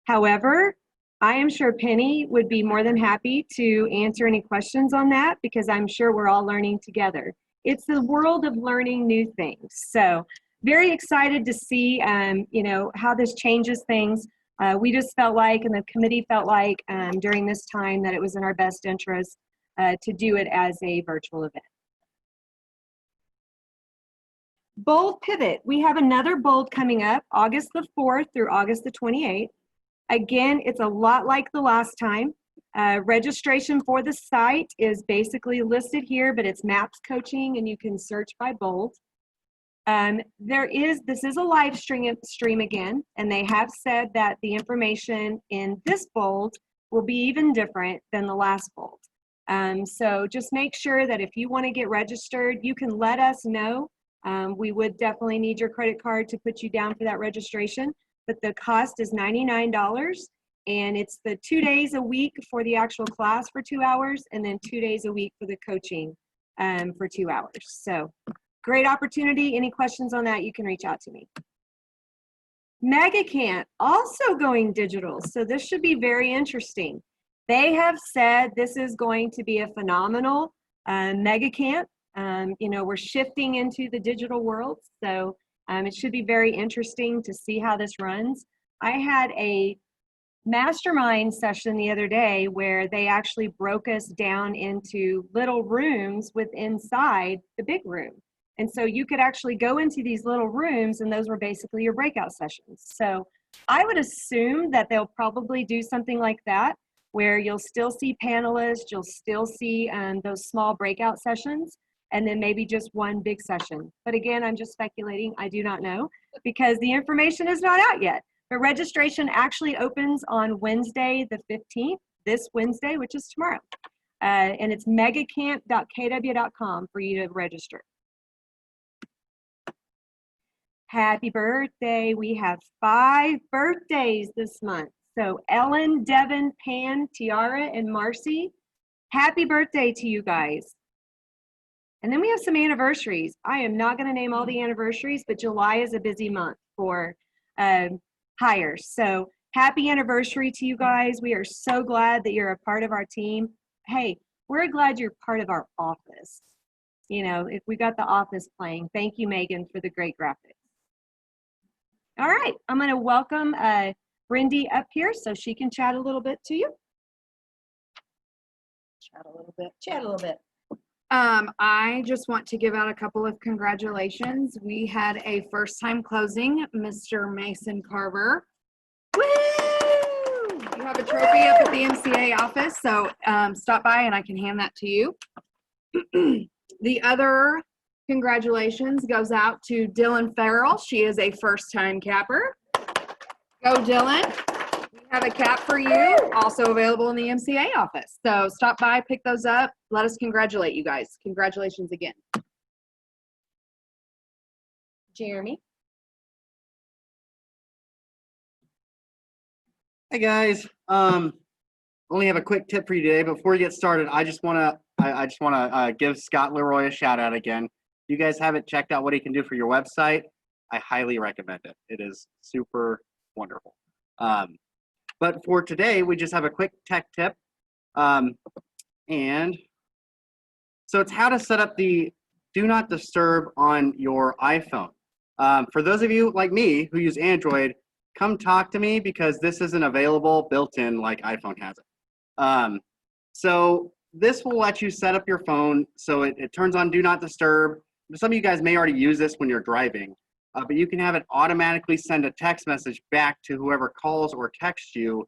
However, I am sure Penny would be more than happy to answer any questions on that, because I'm sure we're all learning together. It's the world of learning new things. So very excited to see, how this changes things. We just felt like, and the committee felt like during this time, that it was in our best interest to do it as a virtual event. Bold Pivot. We have another Bold coming up August the 4th through August the 28th. Again, it's a lot like the last time. Registration for the site is basically listed here, but it's MAPS Coaching, and you can search by Bold. This is a live stream again, and they have said that the information in this Bold will be even different than the last Bold. So just make sure that if you want to get registered, you can let us know. We would definitely need your credit card to put you down for that registration, but the cost is $99, and it's the 2 days a week for the actual class for 2 hours, and then 2 days a week for the coaching for 2 hours. So great opportunity. Any questions on that, you can reach out to me. Mega Camp, also going digital. So this should be very interesting. They have said this is going to be a phenomenal Mega Camp. We're shifting into the digital world, so it should be very interesting to see how this runs. I had a mastermind session the other day where they actually broke us down into little rooms inside the big room. And so you could actually go into these little rooms, and those were basically your breakout sessions. So I would assume that they'll probably do something like that, where you'll still see panelists, you'll still see those small breakout sessions, and then maybe just one big session. But again, I'm just speculating. I do not know, because the information is not out yet. But registration actually opens on Wednesday the 15th, this Wednesday, which is tomorrow. And it's megacamp.kw.com for you to register. Happy birthday. We have 5 birthdays this month. So Ellen, Devin, Pan, Tiara, and Marcy, happy birthday to you guys. And then we have some anniversaries. I am not going to name all the anniversaries, but July is a busy month for hires. So happy anniversary to you guys. We are so glad that you're a part of our team. Hey, we're glad you're part of our office. If we got the office playing, thank you, Megan, for the great graphics. All right, I'm going to welcome Brindy up here so she can chat a little bit to you. Chat a little bit. I just want to give out a couple of congratulations. We had a first-time closing, Mr. Mason Carver. Woo! You have a trophy up at the MCA office, so stop by and I can hand that to you. The other congratulations goes out to Dylan Farrell. She is a first-time capper. Go, Dylan. We have a cap for you, also available in the MCA office. So stop by, pick those up. Let us congratulate you guys. Congratulations again. Jeremy. Hey guys, only have a quick tip for you today. Before we get started, I just want to give Scott Leroy a shout out again. You guys haven't checked out what he can do for your website. I highly recommend it. It is super wonderful. But for today, we just have a quick tech tip. And so it's how to set up the Do Not Disturb on your iPhone. For those of you like me who use Android, come talk to me because this isn't available built-in like iPhone has it. So this will let you set up your phone so it turns on Do Not Disturb. Some of you guys may already use this when you're driving, but you can have it automatically send a text message back to whoever calls or texts you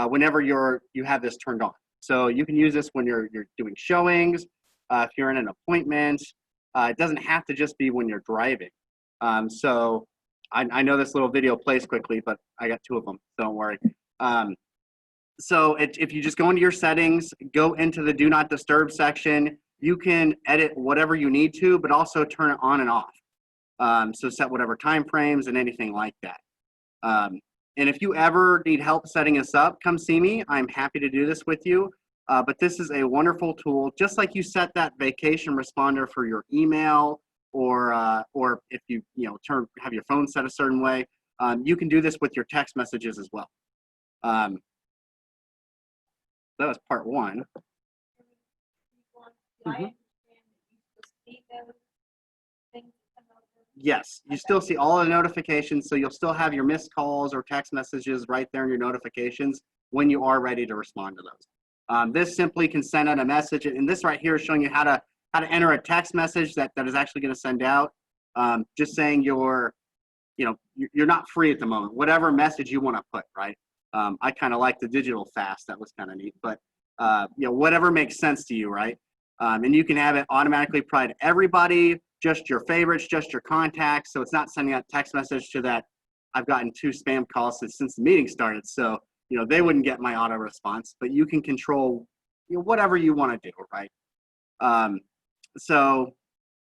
whenever you have this turned on. So you can use this when you're doing showings, if you're in an appointment. It doesn't have to just be when you're driving. So I know this little video plays quickly, but I got 2 of them, so don't worry. So if you just go into your settings, go into the Do Not Disturb section, you can edit whatever you need to, but also turn it on and off. So set whatever time frames and anything like that. And if you ever need help setting this up, come see me. I'm happy to do this with you. But this is a wonderful tool, just like you set that vacation responder for your email, or if you have your phone set a certain way, you can do this with your text messages as well. That was part 1. Mhm. Yes, you still see all the notifications, so you'll still have your missed calls or text messages right there in your notifications when you are ready to respond to those. This simply can send out a message, and this right here is showing you how to enter a text message that is actually going to send out, just saying you're not free at the moment, whatever message you want to put, right? I kind of like the digital fast, that was kind of neat, but whatever makes sense to you, right? And you can have it automatically apply to everybody, just your favorites, just your contacts, so it's not sending out text message to that. I've gotten 2 spam calls since the meeting started, so they wouldn't get my auto response, but you can control whatever you want to do, right? So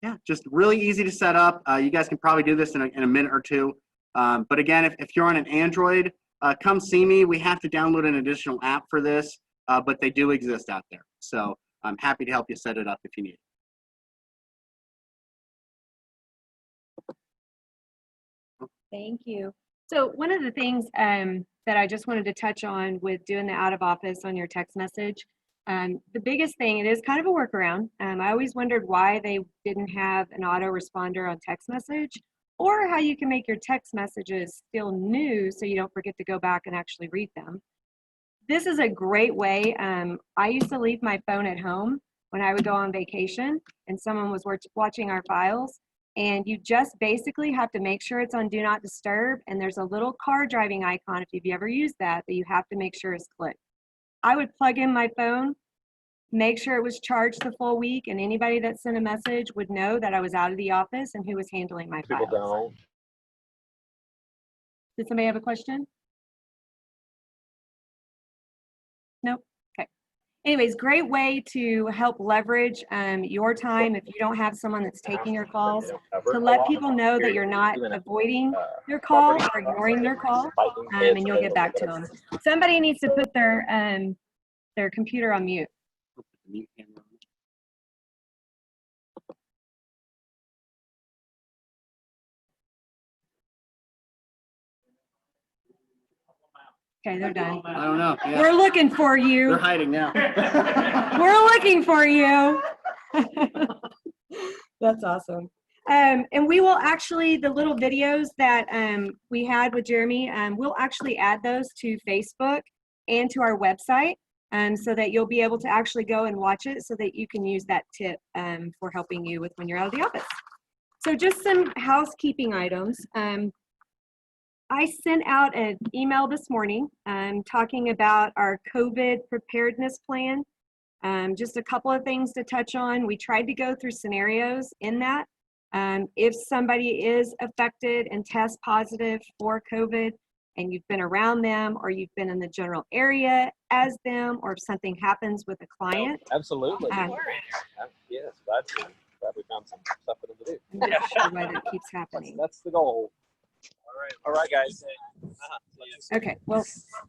yeah, just really easy to set up. You guys can probably do this in a minute or 2. But again, if you're on an Android, come see me. We have to download an additional app for this, but they do exist out there. So I'm happy to help you set it up if you need it. Thank you. So one of the things that I just wanted to touch on with doing the out of office on your text message, the biggest thing, it is kind of a workaround. I always wondered why they didn't have an auto responder on text message, or how you can make your text messages still new so you don't forget to go back and actually read them. This is a great way. I used to leave my phone at home when I would go on vacation and someone was watching our files. And you just basically have to make sure it's on Do Not Disturb, and there's a little car driving icon, if you've ever used that you have to make sure is clicked. I would plug in my phone, make sure it was charged the full week, and anybody that sent a message would know that I was out of the office and who was handling my files. People don't. Did somebody have a question? Nope. Okay. Anyways, great way to help leverage your time if you don't have someone that's taking your calls, to let people know that you're not avoiding their call or ignoring their call, and you'll get back to them. Somebody needs to put their computer on mute. Okay, they're done. I don't know. Yeah. We're looking for you. They're hiding now. We're looking for you. That's awesome. And we will actually, the little videos that we had with Jeremy, we'll actually add those to Facebook and to our website, so that you'll be able to actually go and watch it, so that you can use that tip for helping you with when you're out of the office. So just some housekeeping items. I sent out an email this morning talking about our COVID preparedness plan. Just a couple of things to touch on. We tried to go through scenarios in that. If somebody is affected and tests positive for COVID, and you've been around them, or you've been in the general area as them, or if something happens with a client. Absolutely. Yes, glad we found some stuff for them to do. I'm not sure why that keeps happening. That's the goal. All right, guys. Okay, well,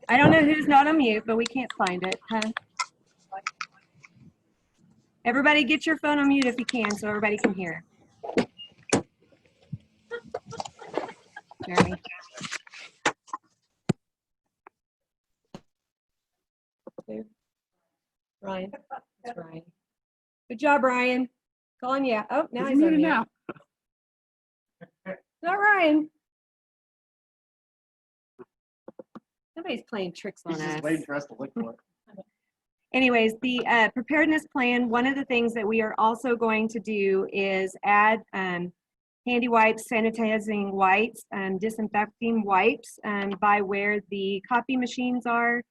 I don't know who's not on mute, but we can't find it, huh? Everybody get your phone on mute if you can, so everybody can hear. Jeremy. Ryan. That's Ryan. Good job, Ryan. Calling you. Oh, now He's he's on muted mute. now. Not Ryan. Somebody's playing tricks on He's us. just waiting for us to look for it. Anyways, the preparedness plan, one of the things that we are also going to do is add handy wipes, sanitizing wipes, disinfecting wipes by where the copy machines are.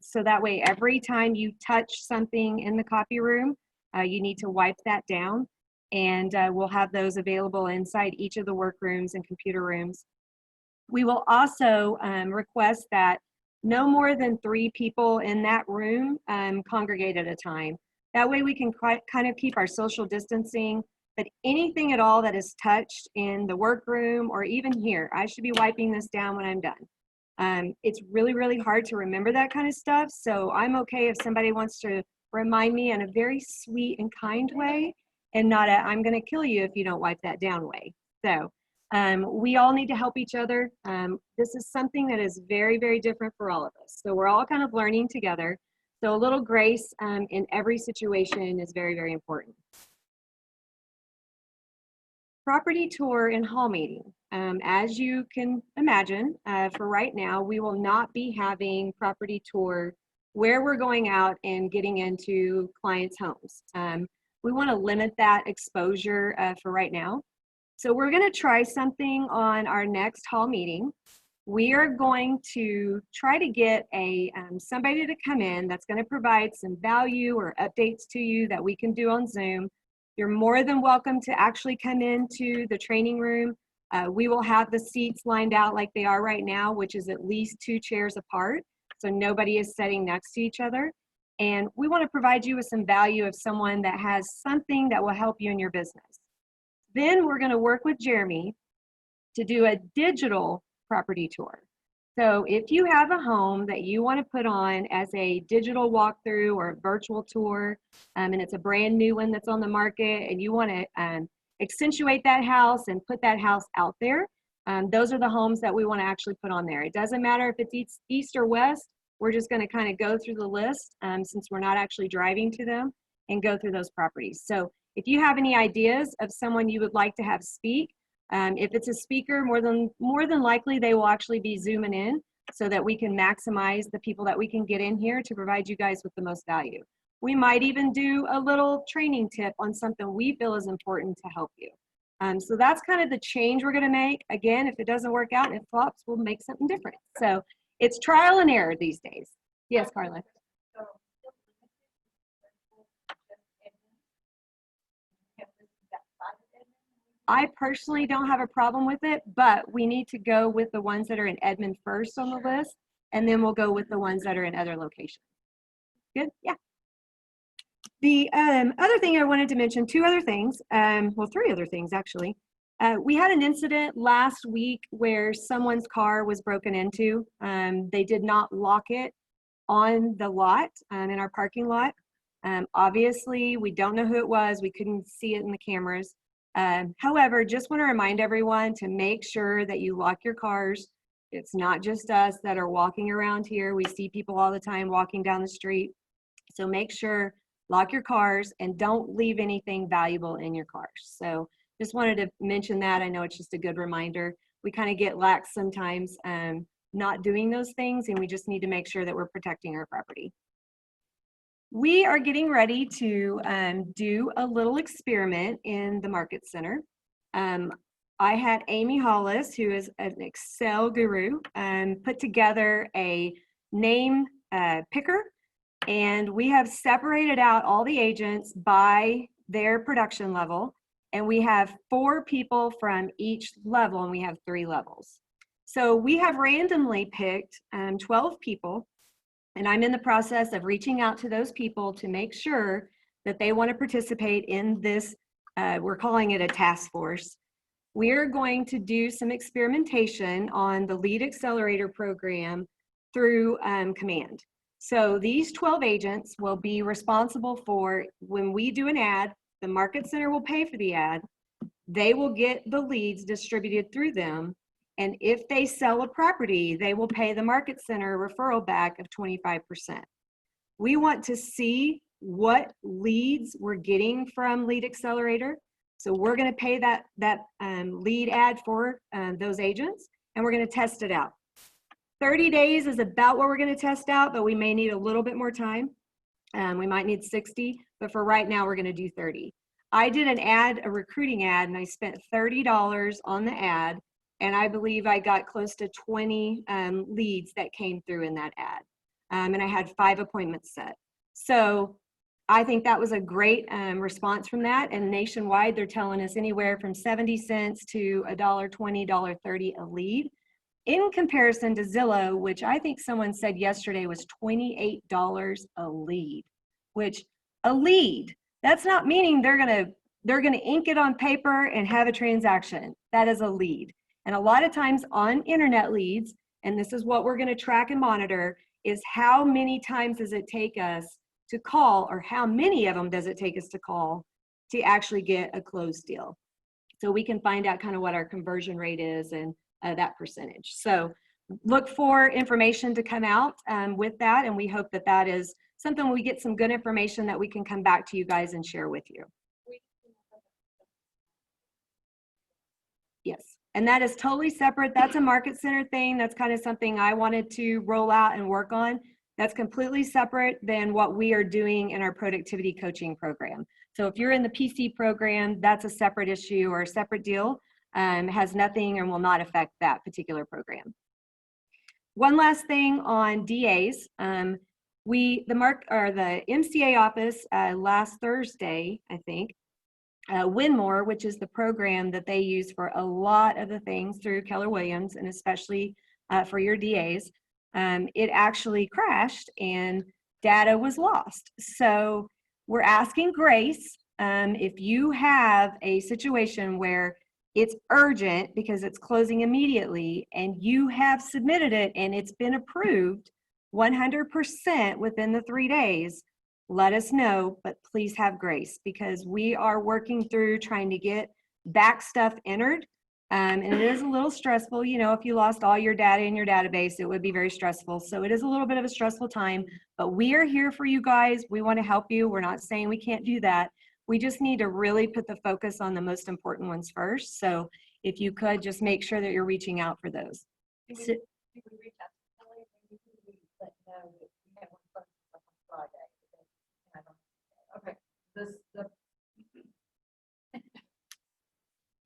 So that way, every time you touch something in the copy room, you need to wipe that down. And we'll have those available inside each of the workrooms and computer rooms. We will also request that no more than 3 people in that room congregate at a time. That way we can kind of keep our social distancing, but anything at all that is touched in the workroom or even here, I should be wiping this down when I'm done. It's really, really hard to remember that kind of stuff, so I'm okay if somebody wants to remind me in a very sweet and kind way and not a I'm gonna kill you if you don't wipe that down way. So we all need to help each other. This is something that is very, very different for all of us. So we're all kind of learning together. So a little grace in every situation is very, very important. Property tour and hall meeting. As you can imagine, for right now, we will not be having property tour where we're going out and getting into clients' homes. We want to limit that exposure for right now. So we're going to try something on our next hall meeting. We are going to try to get somebody to come in that's going to provide some value or updates to you that we can do on Zoom. You're more than welcome to actually come into the training room. We will have the seats lined out like they are right now, which is at least 2 chairs apart. So nobody is sitting next to each other. And we want to provide you with some value of someone that has something that will help you in your business. Then we're going to work with Jeremy to do a digital property tour. So if you have a home that you want to put on as a digital walkthrough or a virtual tour, and it's a brand new one that's on the market, and you want to accentuate that house and put that house out there, those are the homes that we want to actually put on there. It doesn't matter if it's east or west. We're just going to kind of go through the list since we're not actually driving to them and go through those properties. So if you have any ideas of someone you would like to have speak, if it's a speaker, more than likely they will actually be zooming in so that we can maximize the people that we can get in here to provide you guys with the most value. We might even do a little training tip on something we feel is important to help you. So that's kind of the change we're going to make. Again, if it doesn't work out and it flops, we'll make something different. So it's trial and error these days. Yes, Carla. I personally don't have a problem with it, but we need to go with the ones that are in Edmond first on the list, and then we'll go with the ones that are in other locations. Good? Yeah. The other thing I wanted to mention, 2 other things, well, 3 other things actually. We had an incident last week where someone's car was broken into. They did not lock it on the lot, in our parking lot. Obviously, we don't know who it was. We couldn't see it in the cameras. However, just want to remind everyone to make sure that you lock your cars. It's not just us that are walking around here. We see people all the time walking down the street. So make sure, lock your cars and don't leave anything valuable in your cars. So just wanted to mention that. I know it's just a good reminder. We kind of get lax sometimes not doing those things, and we just need to make sure that we're protecting our property. We are getting ready to do a little experiment in the Market Center. I had Amy Hollis, who is an Excel guru, put together a name picker, and we have separated out all the agents by their production level, and we have 4 people from each level, and we have 3 levels. So we have randomly picked 12 people. And I'm in the process of reaching out to those people to make sure that they want to participate in this, we're calling it a task force. We're going to do some experimentation on the Lead Accelerator program through Command. So these 12 agents will be responsible for, when we do an ad, the Market Center will pay for the ad. They will get the leads distributed through them. And if they sell a property, they will pay the Market Center a referral back of 25%. We want to see what leads we're getting from Lead Accelerator. So we're going to pay that lead ad for those agents, and we're going to test it out. 30 days is about what we're going to test out, but we may need a little bit more time. We might need 60, but for right now, we're going to do 30. I did an ad, a recruiting ad, and I spent $30 on the ad, and I believe I got close to 20 leads that came through in that ad. And I had 5 appointments set. So I think that was a great response from that. And nationwide, they're telling us anywhere from 70 cents to $1.20, $1.30 a lead. In comparison to Zillow, which I think someone said yesterday was $28 a lead, which a lead, that's not meaning they're gonna ink it on paper and have a transaction. That is a lead. And a lot of times on internet leads, and this is what we're gonna track and monitor, is how many times does it take us to call, or how many of them does it take us to call to actually get a closed deal. So we can find out kind of what our conversion rate is and that percentage. So look for information to come out with that, and we hope that that is something we get some good information that we can come back to you guys and share with you. Yes, and that is totally separate. That's a market center thing. That's kind of something I wanted to roll out and work on. That's completely separate than what we are doing in our productivity coaching program. So if you're in the PC program, that's a separate issue or a separate deal. Has nothing and will not affect that particular program. One last thing on DAs. The MCA office last Thursday, I think, Winmore, which is the program that they use for a lot of the things through Keller Williams, and especially for your DAs, it actually crashed and data was lost. So we're asking grace if you have a situation where it's urgent because it's closing immediately and you have submitted it and it's been approved 100% within the 3 days, let us know, but please have grace because we are working through trying to get back stuff entered. And it is a little stressful. You know, if you lost all your data in your database, it would be very stressful. So it is a little bit of a stressful time, but we are here for you guys. We want to help you. We're not saying we can't do that. We just need to really put the focus on the most important ones first. So if you could just make sure that you're reaching out for those. Okay.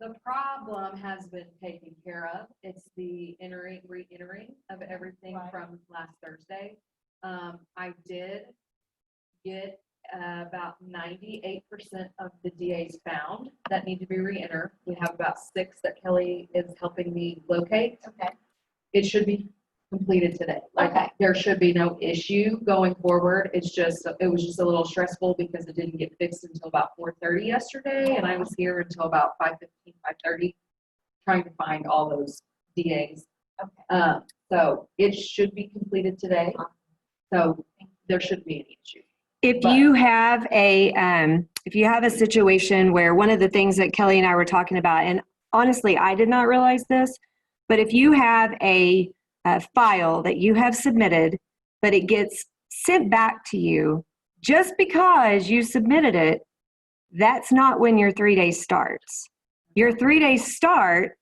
The problem has been taken care of. It's the re-entering of everything from last Thursday. I did get about 98% of the DAs found that need to be re-entered. We have about 6 that Kelly is helping me locate. Okay. It should be completed today. Like there should be no issue going forward. It was just a little stressful because it didn't get fixed until about 4:30 yesterday, and I was here until about 5:15, 5:30, trying to find all those DAs. Okay. So it should be completed today. So there shouldn't be any issue. If you have a situation where one of the things that Kelly and I were talking about, and honestly, I did not realize this, but if you have a file that you have submitted, but it gets sent back to you just because you submitted it, that's not when your 3 days starts. Your 3 days start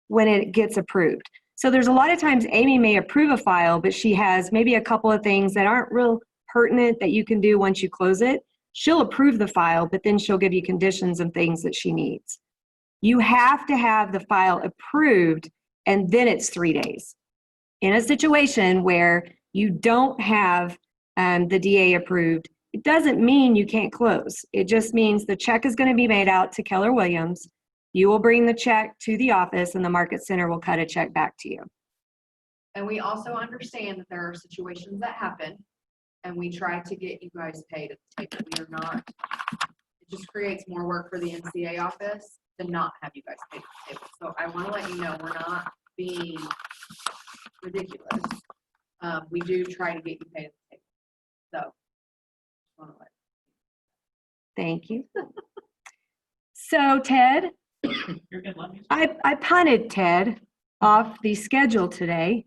when it gets approved. So there's a lot of times Amy may approve a file, but she has maybe a couple of things that aren't real pertinent that you can do once you close it. She'll approve the file, but then she'll give you conditions and things that she needs. You have to have the file approved, and then it's 3 days. In a situation where you don't have the DA approved, it doesn't mean you can't close. It just means the check is going to be made out to Keller Williams. You will bring the check to the office and the market center will cut a check back to you. And we also understand that there are situations that happen, and we try to get you guys paid at the table. We are not, it just creates more work for the MCA office to not have you guys paid at the table. So I want to let you know we're not being ridiculous. We do try to get you paid at the table. So, thank you. So Ted, I punted Ted off the schedule today,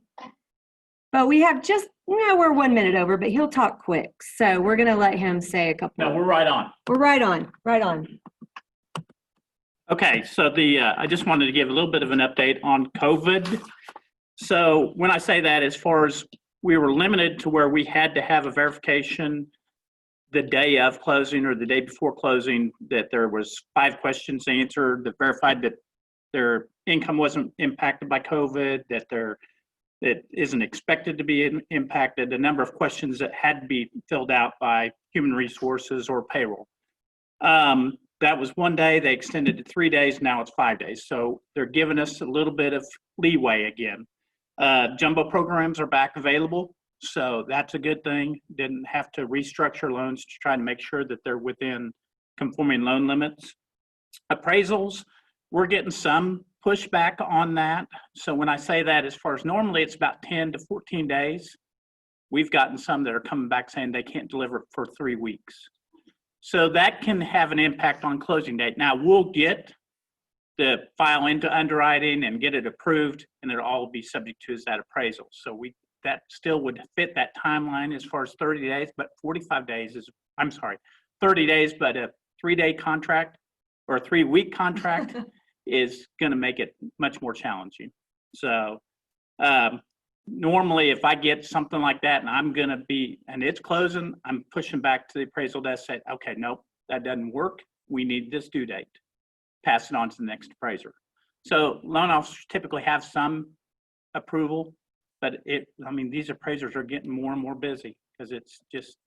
but we have just No, we're 1 minute over, but he'll talk quick. So we're going to let him say a couple. No, we're right on. We're right on, right on. Okay, so I just wanted to give a little bit of an update on COVID. So when I say that, as far as we were limited to where we had to have a verification the day of closing or the day before closing, that there was 5 questions answered that verified that their income wasn't impacted by COVID, that it isn't expected to be impacted, a number of questions that had to be filled out by human resources or payroll. That was 1 day. They extended to 3 days. Now it's 5 days. So they're giving us a little bit of leeway again. Jumbo programs are back available. So that's a good thing. Didn't have to restructure loans to try to make sure that they're within conforming loan limits. Appraisals, we're getting some pushback on that. So when I say that, as far as normally it's about 10 to 14 days, we've gotten some that are coming back saying they can't deliver for 3 weeks. So that can have an impact on closing date. Now we'll get the file into underwriting and get it approved, and it'll all be subject to that appraisal. So that still would fit that timeline as far as 30 days, but 45 days is, I'm sorry, 30 days, but a 3-day contract or a 3-week contract is going to make it much more challenging. So normally if I get something like that and and it's closing, I'm pushing back to the appraisal desk, say, okay, nope, that doesn't work. We need this due date. Pass it on to the next appraiser. So loan officers typically have some approval, but these appraisers are getting more and more busy because it's just,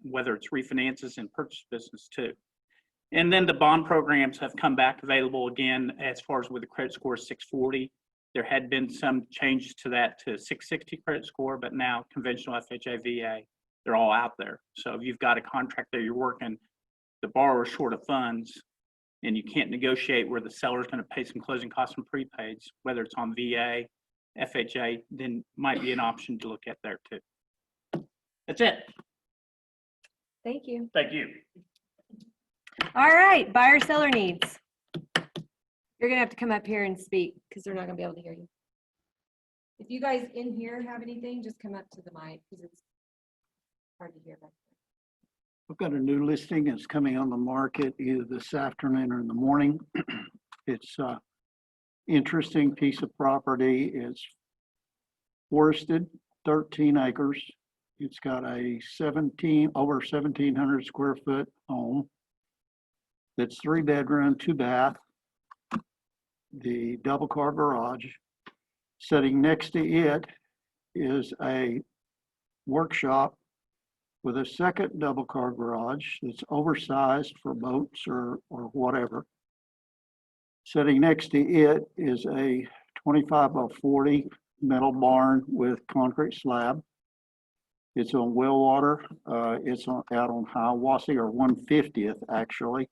whether it's refinances and purchase business too. And then the bond programs have come back available again as far as with the credit score 640. There had been some changes to that to 660 credit score, but now conventional FHA, VA, they're all out there. So if you've got a contract that you're working, the borrower's short of funds, and you can't negotiate where the seller's going to pay some closing costs and prepaids, whether it's on VA, FHA, then might be an option to look at there too. That's it. Thank you. Thank you. All right, buyer seller needs. You're gonna have to come up here and speak because they're not gonna be able to hear you. If you guys in here have anything, just come up to the mic because it's hard to hear back there. I've got a new listing. It's coming on the market either this afternoon or in the morning. It's an interesting piece of property. It's forested, 13 acres. It's got a over 1,700 square foot home. It's 3-bedroom, 2-bath. The double car garage. Sitting next to it is a workshop with a second double car garage that's oversized for boats or whatever. Sitting next to it is a 25 by 40 metal barn with concrete slab. It's on Wellwater. It's out on Hiawassee, or 150th actually.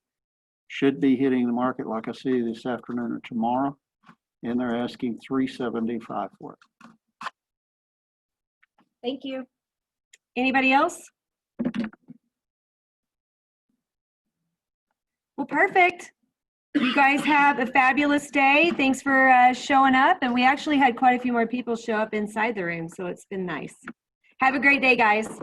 Should be hitting the market, like I see, this afternoon or tomorrow, and they're asking $375 for it. Thank you. Anybody else? Well, perfect. You guys have a fabulous day. Thanks for showing up, and we actually had quite a few more people show up inside the room, so it's been nice. Have a great day, guys.